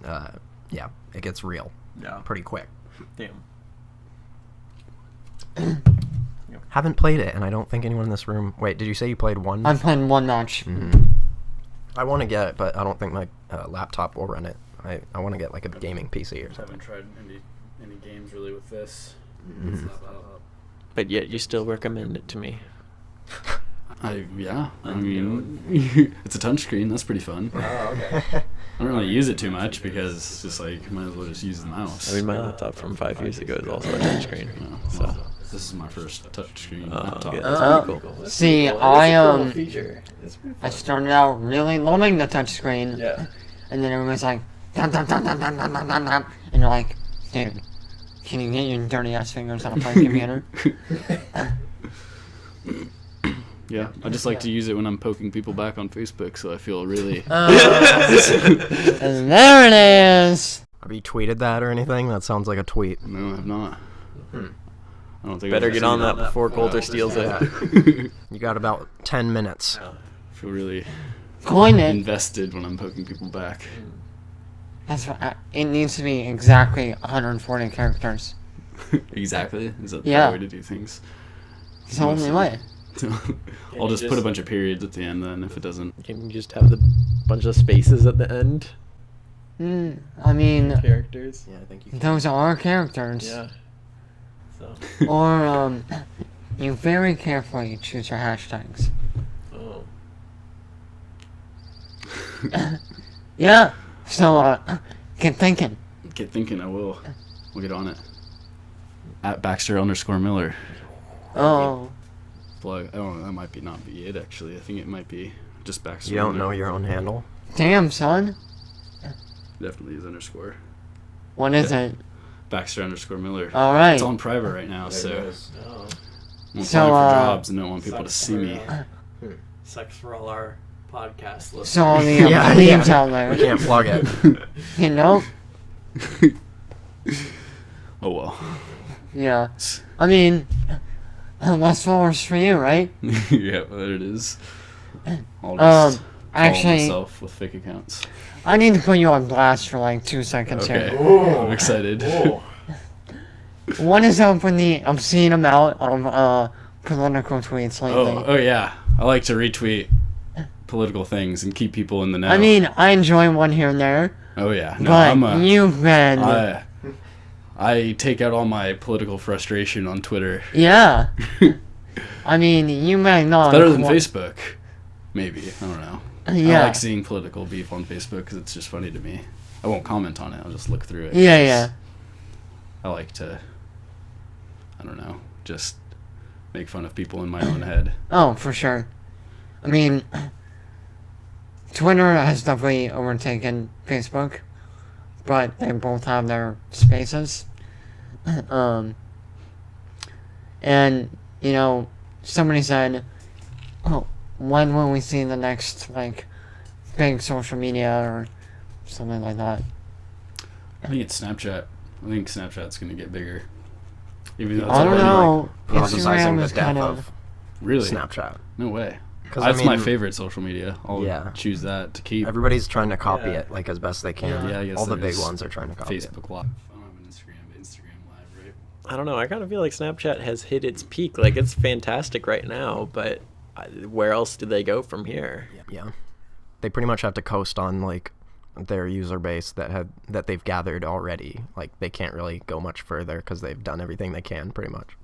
yeah, it gets real. Yeah. Pretty quick. Damn. Haven't played it, and I don't think anyone in this room. Wait, did you say you played one? I'm playing one match. I want to get it, but I don't think my laptop will run it. I want to get like a gaming PC or I something. haven't tried any games really with this. But yet you still recommend it to me. I mean, it's a touchscreen. That's pretty fun. Oh, okay. I don't really use it too much because it's just like, might as well just use the mouse. I mean, my laptop from 5 years ago is also a touchscreen. So this is my first touchscreen laptop. Okay, that's pretty cool. See, It's a cool I feature. It's pretty I fun. started out really loving the touchscreen, Yeah. and then everyone's like, dum, dum, dum, dum, dum, dum, dum, dum, dum. And you're like, dude, can you get your dirty ass fingers on a fucking computer? Yeah, I just like to use it when I'm poking people back on Facebook, so I feel really. And there it is. Have you tweeted that or anything? That sounds like a tweet. No, I've not. I don't think Better I've get seen on it. that before Coulter steals it. You got about 10 minutes. I feel really Coin it. invested when I'm poking people back. That's what it needs to be exactly 140 characters. Exactly. Is that the Yeah. way to do things? It's the only way. I'll just put a bunch of periods at the end then if it doesn't. Can you just have the bunch of spaces at the end? I mean, Characters. Yeah, I think you those are characters. Yeah. So. Or, you very carefully choose your hashtags. Oh. Yeah. So, get thinking. Get thinking, I will. We'll get on it. At Baxter_Miller. Oh. Plug. I don't know, that might not be it actually. I think it might be just Baxter. You don't Miller. know your own handle? Damn, son. Definitely is underscore. What is it? Baxter_Miller. Alright. It's on private right now, so Oh. I'm So, applying for jobs and don't want people to see me. Sucks for all our podcast listeners. So all the Yeah, leaves yeah. out there. We can't plug it. You know? Oh well. Yeah. I mean, less followers for you, right? Yeah, there it is. I'll just follow Actually, myself with fake accounts. I need to put you on blast for like 2 seconds Okay, here. I'm excited. What is up with the obscene amount of political tweets lately? Oh yeah. I like to retweet political things and keep people in the know. I mean, I enjoy one here and there, oh yeah. No, but you've been... I take out all my political frustration on Twitter. Yeah. I mean, you may not... Better than Facebook, maybe. I don't know. Yeah. I like seeing political beef on Facebook because it's just funny to me. I won't comment on it. I'll just look through it. Yeah, yeah. I like to, I don't know, just make fun of people in my own head. Oh, for sure. I mean, Twitter has definitely overtaken Facebook, but they both have their spaces. And, you know, somebody said, oh, when will we see the next, like, big social media or something like that? I think it's Snapchat. I think Snapchat's going to get bigger. Even though it's I don't already, know. Prophesizing Instagram the is death kind of of... really? Snapchat. No way. 'Cause, That's I my mean, favorite social media. I'll Yeah. choose that to keep. Everybody's trying to copy Yeah. it like as best they can. Yeah, I guess All the there big is ones are trying to copy it. Facebook Live. I don't have an Instagram, but Instagram Live, right? I don't know. I kind of feel like Snapchat has hit its peak. Like, it's fantastic right now, but where else do they go from here? Yeah. They pretty much have to coast on like their user base that they've gathered already. Like they can't really go much further because they've done everything they can pretty much.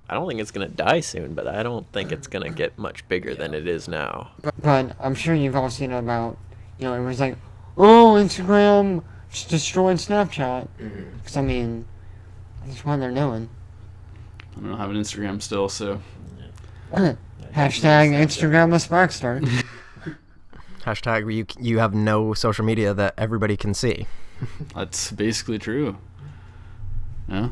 I don't think it's going to die soon, but I don't think it's going to get much bigger than it is now. But I'm sure you've all seen about, you know, everyone's like, oh, Instagram just destroyed Snapchat. Because, I mean, that's what they're doing. I don't have an Instagram still, so Hashtag Instagramless Baxter. Hashtag you have no social media that everybody can see. that's basically true. Yeah,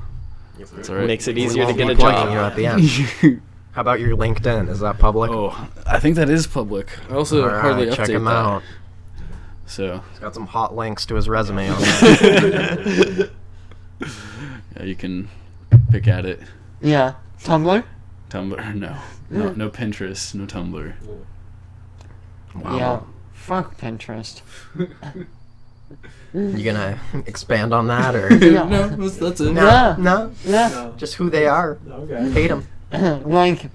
that's all right. Makes it easier to We'll get be a plugging you job. at the end. How about your LinkedIn? Is that public? Oh, I think that is public. I also All right, hardly update check him that. out. So He's got some hot links to his resume on there. yeah, you can pick at it. Yeah. Tumblr? Tumblr, no Pinterest, no Tumblr. Wow. Yeah. Fuck Pinterest. You gonna expand on that or? Yeah. No, that's it. Yeah. No, Yeah. just who they are. Okay. Hate them. Like,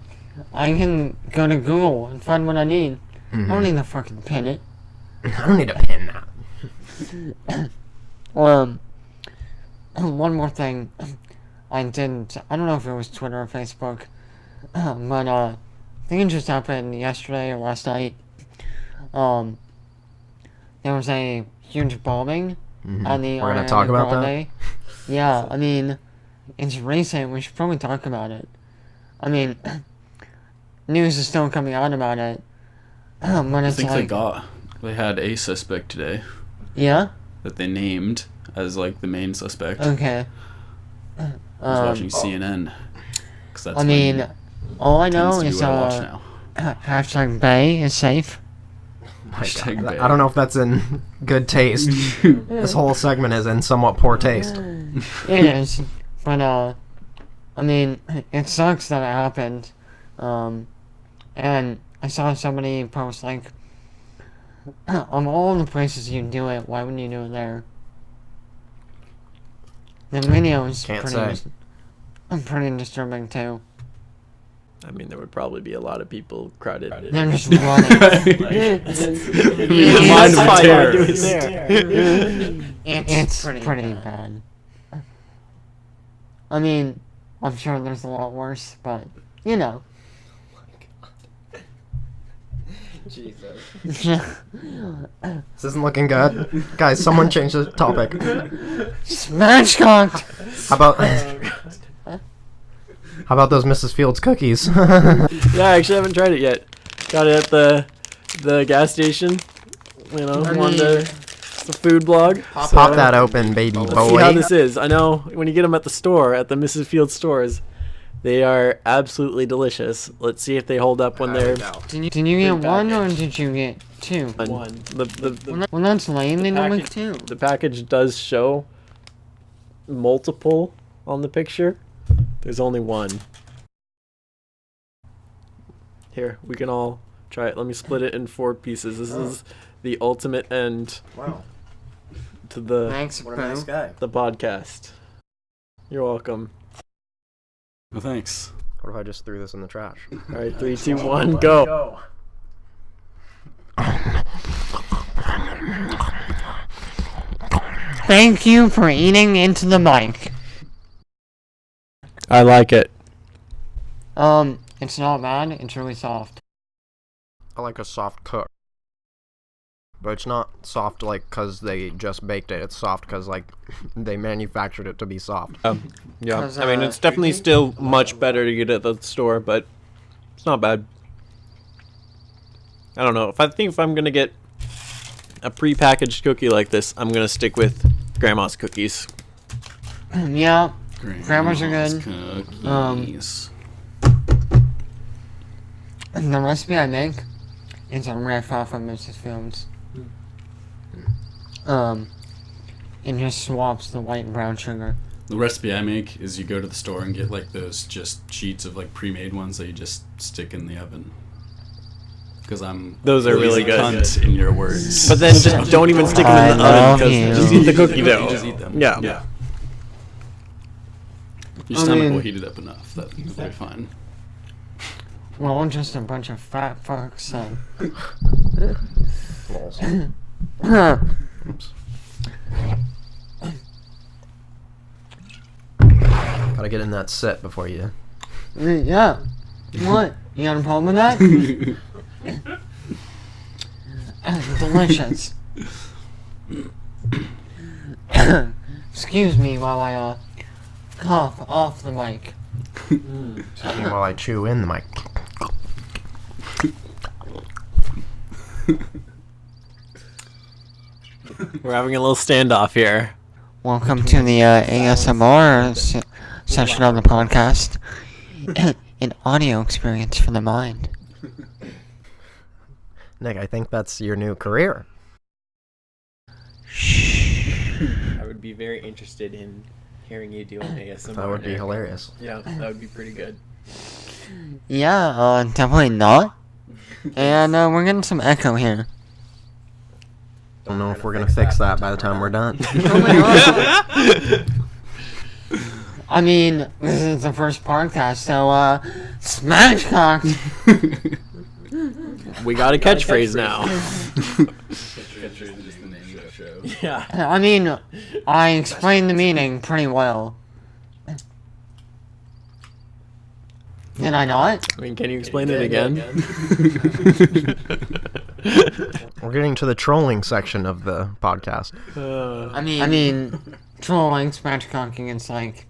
I can go to Google and find what I need. I don't need to fucking pin it. I don't need to pin that. One more thing. I don't know if it was Twitter or Facebook, but I think it just happened yesterday or last night. There was a huge bombing on the We're gonna talk about that? Yeah, I mean, it's recent. We should probably talk about it. I mean, news is still coming out about it. But I it's think like, they had a suspect today yeah? that they named as like the main suspect. Okay. I was watching CNN. 'Cause that's I mean, all I know tends to is be what I watch now. hashtag Bay is safe. Hashtag I don't know if that's in good taste. This whole segment is in somewhat poor taste. It is, but I mean, it sucks that it happened. And I saw somebody post like, of all the places you do it, why wouldn't you do it there? The video is Can't say. pretty disturbing too. I mean, there would probably be a lot of people crowded. They're just running. Mind of Fine, terror. do it there. It's pretty bad. I mean, I'm sure there's a lot worse, but you know. Jesus. This isn't looking good. Guys, someone change the topic. Spatchcocked. How about those Mrs. Fields cookies? Yeah, I actually haven't tried it yet. Got it at the gas station. You know, I on mean- the food blog. Pop that open, baby Let's see how boy. this is. I know when you get them at the store, at the Mrs. Fields stores, they are absolutely delicious. Let's see if they hold up when they're Did you get one or did you get two? one. Well, that's lame. They don't make package- two. The package does show multiple on the picture. There's only one. Here, we can all try it. Let me split it in 4 pieces. This is the ultimate end Wow, to the Thanks, what a nice bro. guy. the podcast. You're welcome. Well, thanks. What if I just threw this in the trash? All right, 3, 2, 1, go. Thank you for eating into the mic. I like it. It's not bad. It's really soft. I like a soft cook. But it's not soft like because they just baked it. It's soft because like they manufactured it to be soft. Yeah, 'Cause, I mean, it's definitely still much better to get at the store, but it's not bad. I don't know. If I'm gonna get a pre-packaged cookie like this, I'm gonna stick with Grandma's cookies. Yeah. Grandma's are good. Cookies. The recipe I make is a riff off of Mrs. Fields. It just swaps the white and brown sugar. The recipe I make is you go to the store and get like those just sheets of like pre-made ones that you just stick in the oven. Because I'm Those are really good. cunt in your words. But then just don't even stick them in the I oven love you. because just eat the cookie dough. You just eat them. Yeah. Your I stomach mean- will heat it up enough. That'll be fine. Well, we're just a bunch of fat fucks, so. Oops. Gotta get in that set before you. Yeah. What? You got a problem with that? Delicious. Excuse me while I cough off the mic. While I chew in the mic. We're having a little standoff here. Welcome to the ASMR session of the podcast. An audio experience for the mind. Nick, I think that's your new career. I would be very interested in hearing you do an ASMR. That would be hilarious. Yeah, that would be pretty good. Yeah, definitely not. And we're getting some echo here. Don't know if we're gonna fix that by the time we're done. I mean, this is the first podcast, so Spatchcocked. We got a catchphrase now. Just the name of the show. Yeah. I mean, I explained the meaning pretty well. Did I not? I mean, can you explain it again? We're getting to the trolling section of the podcast. I mean, trolling, spatchcocking, it's like,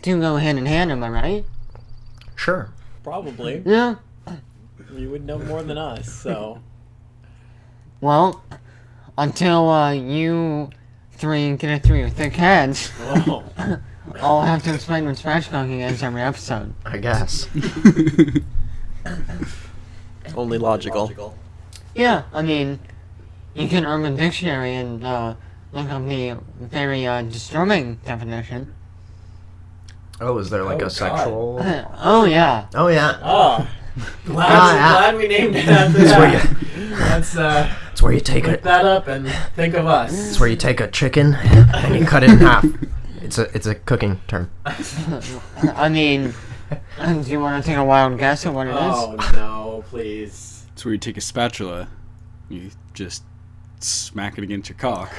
do go hand in hand, am I right? Sure. Probably. Yeah. You would know more than us, so. Well, until you three get it through your thick heads, Whoa. I'll have to explain what spatchcocking is every episode. I guess. Only logical. Yeah, I mean, you can Urban Dictionary and look up the very disturbing definition. Oh, is there like Oh, a God. sexual? Oh, yeah. Oh yeah. Oh. Glad we named it after that. Let's It's where you take look it. that up and think of us. It's where you take a chicken and you cut it in half. It's a cooking term. I mean, do you want to take a wild guess at what it is? Oh no, please. It's where you take a spatula, you just smack it against your cock.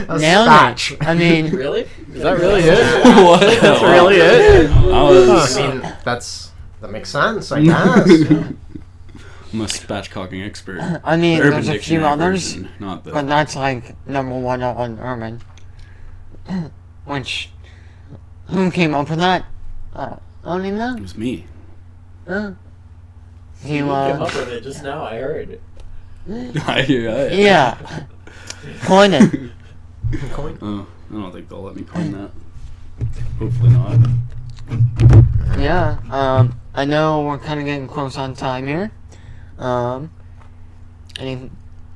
A Nailed spatch. it. I mean, Really? Is that really it? What? That's really it? I was. I mean, that makes sense, I guess. I'm a spatchcocking expert. I mean, Urban there's a few Dictionary others, version, not the. but that's like number one on Urban. Which, who came up with that? I don't even It know. was me. You, came up with it just now. I heard. yeah. Coin it. Oh, I don't think they'll let me coin that. Hopefully not. Yeah. I know we're kind of getting close on time here. Any,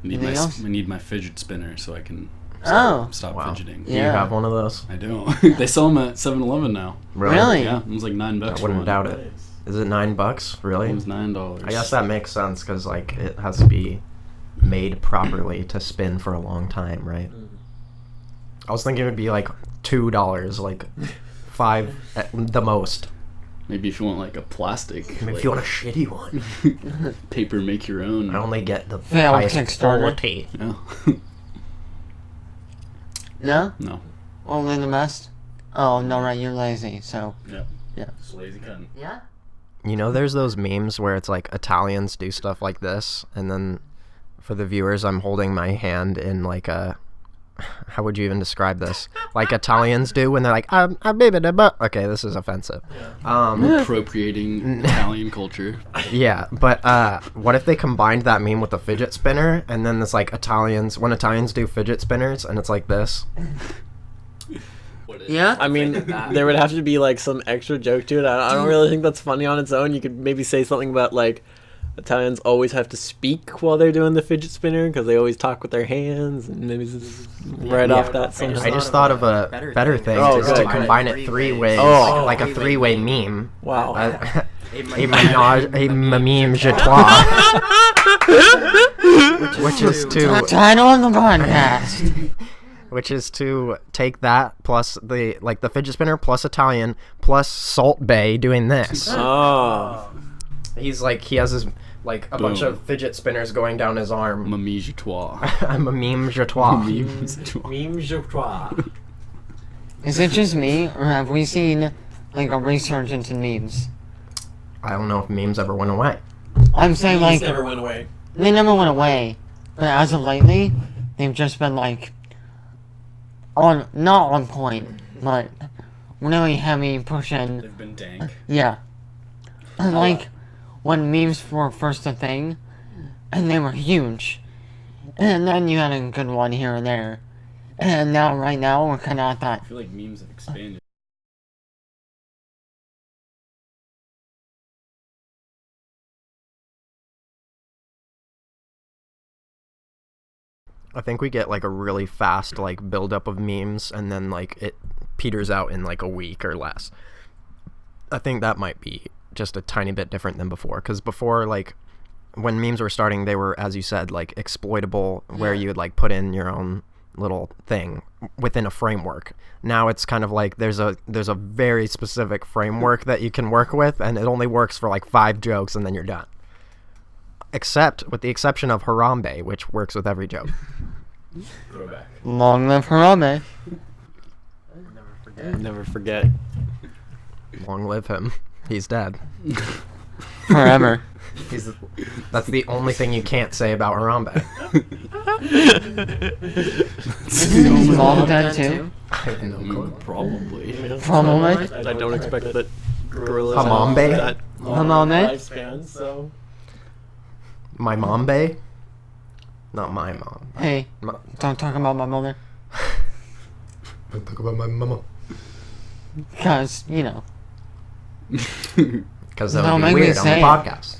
Anything else? I need my fidget spinner so I can Oh. stop Wow. fidgeting. Do you Yeah. have one of those? I don't. They sell them at 7-Eleven now. Really? Yeah, it was like $9 I for wouldn't one. doubt it. Is it $9? Really? It was $9. I guess that makes sense because like it has to be made properly to spin for a long time, right? I was thinking it would be like $2, like $5 at the most. Maybe if you want like a plastic, Maybe like, if you want a shitty one, paper make your own. I only get the Failed highest Kickstarter. quality. Yeah. No? No. Only the best? Oh, no, right, you're lazy, so. Just lazy cunt. Yeah? You know, there's those memes where it's like Italians do stuff like this, and then for the viewers, I'm holding my hand in like a. How would you even describe this? Like Italians do when they're like, okay, this is offensive. Appropriating Italian culture. Yeah, but what if they combined that meme with a fidget spinner, and then it's like when Italians do fidget spinners, and it's like this. Yeah? I mean, there would have to be like some extra joke to it. I don't really think that's funny on its own. You could maybe say something about like Italians always have to speak while they're doing the fidget spinner because they always talk with their hands, and maybe just right off that somehow. I just thought of a better thing Oh, is good. to combine it three ways, Oh. like a three-way meme. Wow. A meme je trois. Which is The to title of the podcast. take that plus the fidget spinner plus Italian plus Salt Bay doing this. Oh. He has his like a bunch Boom. of fidget spinners going down his arm. Memeage Trois. I'm a meme je trois. Memes Trois. Meme je crois. Is it just me, or have we seen, like, a resurgence in memes? I don't know if memes ever went away. I'm saying, like, never went away. they never went away, but as of lately, they've just been, like, not on point, but really heavy pushing. They've been dank. Yeah. Like, when memes were first a thing, and they were huge. And then you had a good one here and there. And now, right now, we're kind of at that. I feel like memes have expanded. I think we get like a really fast like buildup of memes, and then like it peters out in like a week or less. I think that might be just a tiny bit different than before, because before, like, when memes were starting, they were, as you said, like exploitable, where you would like put in your own little thing within a framework. Now it's kind of like there's a very specific framework that you can work with, and it only works for like 5 jokes, and then you're done. Except with the exception of Harambe, which works with every joke. Throwback. Long live Harambe. Never forget. Long live him. He's dead. Forever. That's the only thing you can't say about Harambe. Is his mom dead too? I have no clue. Probably. Probably. I don't expect that gorillas Harambe? have that Harambe? lifespan, so... My Mombe? Not my mom. Hey, don't talk about my mother. Don't talk about my mama. Because, you know, Because that Don't would be make me weird on the say it. podcast.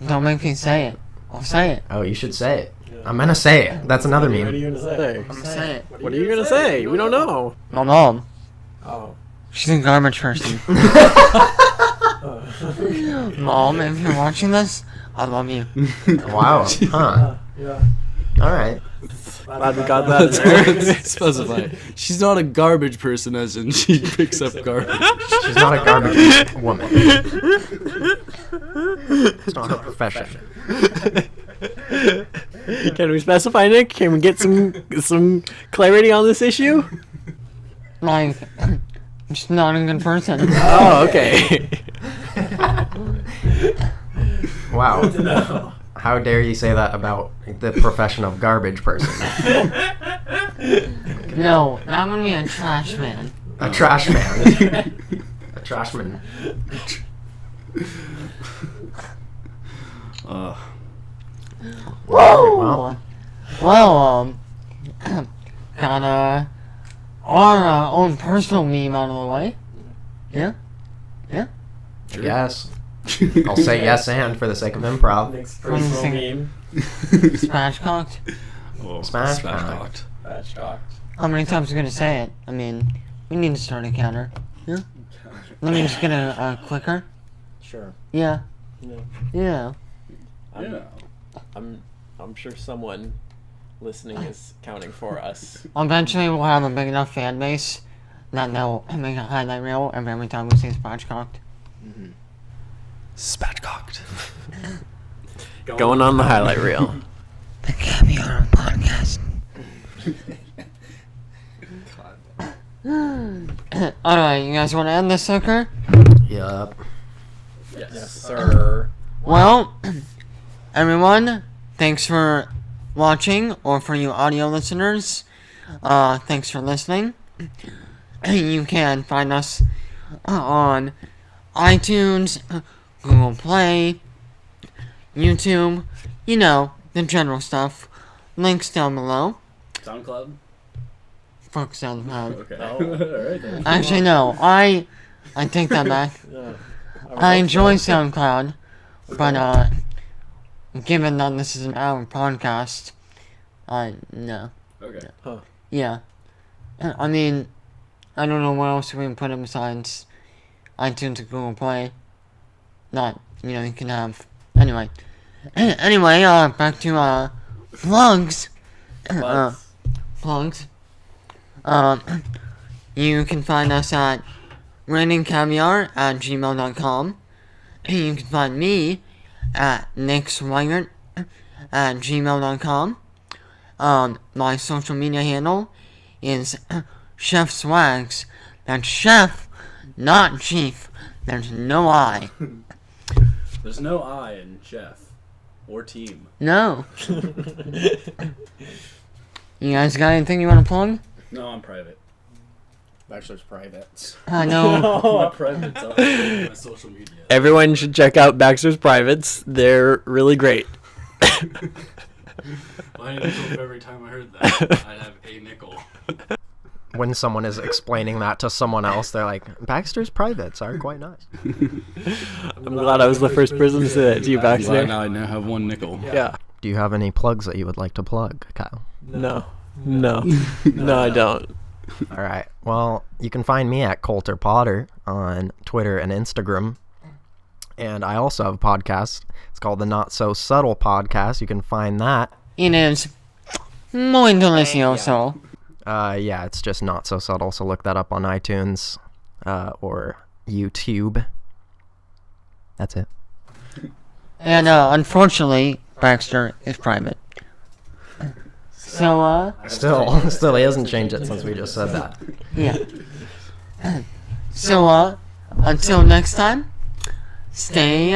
don't make me say it. I'll say it. Oh, you should say it. I'm gonna say it. That's another What are meme. you gonna say? I'm gonna say it. What are you gonna say? We don't know. My mom, Oh. she's a garbage person. Mom, if you're watching this, I love you. Wow. Huh. Yeah. All right. Glad we got that. Specify. She's not a garbage person, as in she picks up garbage. She's not a garbage woman. It's not her profession. Can we specify, Nick? Can we get some clarity on this issue? Like, just not a good person. Oh, okay. Wow. How dare you say that about the profession of garbage person? No, I'm gonna be a trash man. A trash man. A trash man. Whoa! Well, got our own personal meme out of the way. Yeah? I guess. I'll say yes and for the sake of improv. Next personal personal meme. meme. Spatchcocked. Oh, Spatchcocked. Spatchcocked. How many times are you gonna say it? I mean, we need to start a counter. Yeah? Let me just get a clicker. Sure. Yeah. Yeah. Yeah. I'm sure someone listening is counting for us. Eventually we'll have a big enough fan base that they'll make a highlight reel of every time we say Spatchcocked. Spatchcocked. Going on the highlight reel. The Caviar podcast. Alright, you guys want to end this sucker? Yup. Yes, sir. Well, everyone, thanks for watching, or for you audio listeners, thanks for listening. You can find us on iTunes, Google Play, YouTube, you know, the general stuff. Links down below. SoundCloud? Fuck SoundCloud. Okay. Alright then. Actually, no, I take that back. Yeah. I enjoy SoundCloud, but, given that this is an hour podcast, no. Okay. Yeah. I mean, I don't know what else we can put in besides iTunes and Google Play. Not, you can have. Anyway. Anyway, back to, plugs. Plugs. You can find us at ratingcaviar@gmail.com. You can find me at nickswigert@gmail.com. My social media handle is Chef Swags. That's Chef, not Chief. There's no I. There's no I in chef or team. No. You guys got anything you want to plug? No, I'm private. Bachelor's privates. I know. My private's on my social media. Everyone should check out Baxter's Privates. They're really great. I had a nickel for every time I heard that. I'd have a nickel. When someone is explaining that to someone else, they're like, Baxter's privates are quite nice. I'm glad I was the first person to say that to you, Baxter. Now I now have one nickel. Yeah. Do you have any plugs that you would like to plug, Kyle? No, I don't. All right. Well, you can find me at Coulter Potter on Twitter and Instagram. And I also have a podcast. It's called the Not So Subtle Podcast. You can find that. It is muy delicioso. Yeah, it's just Not So Subtle. So look that up on iTunes or YouTube. That's it. And unfortunately, Baxter is private. So, Still, he hasn't changed it since we just said that. yeah. So, until next time, stay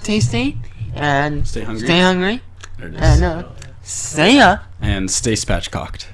tasty And Stay hungry. Stay hungry. There it is. And see ya. And stay spatchcocked.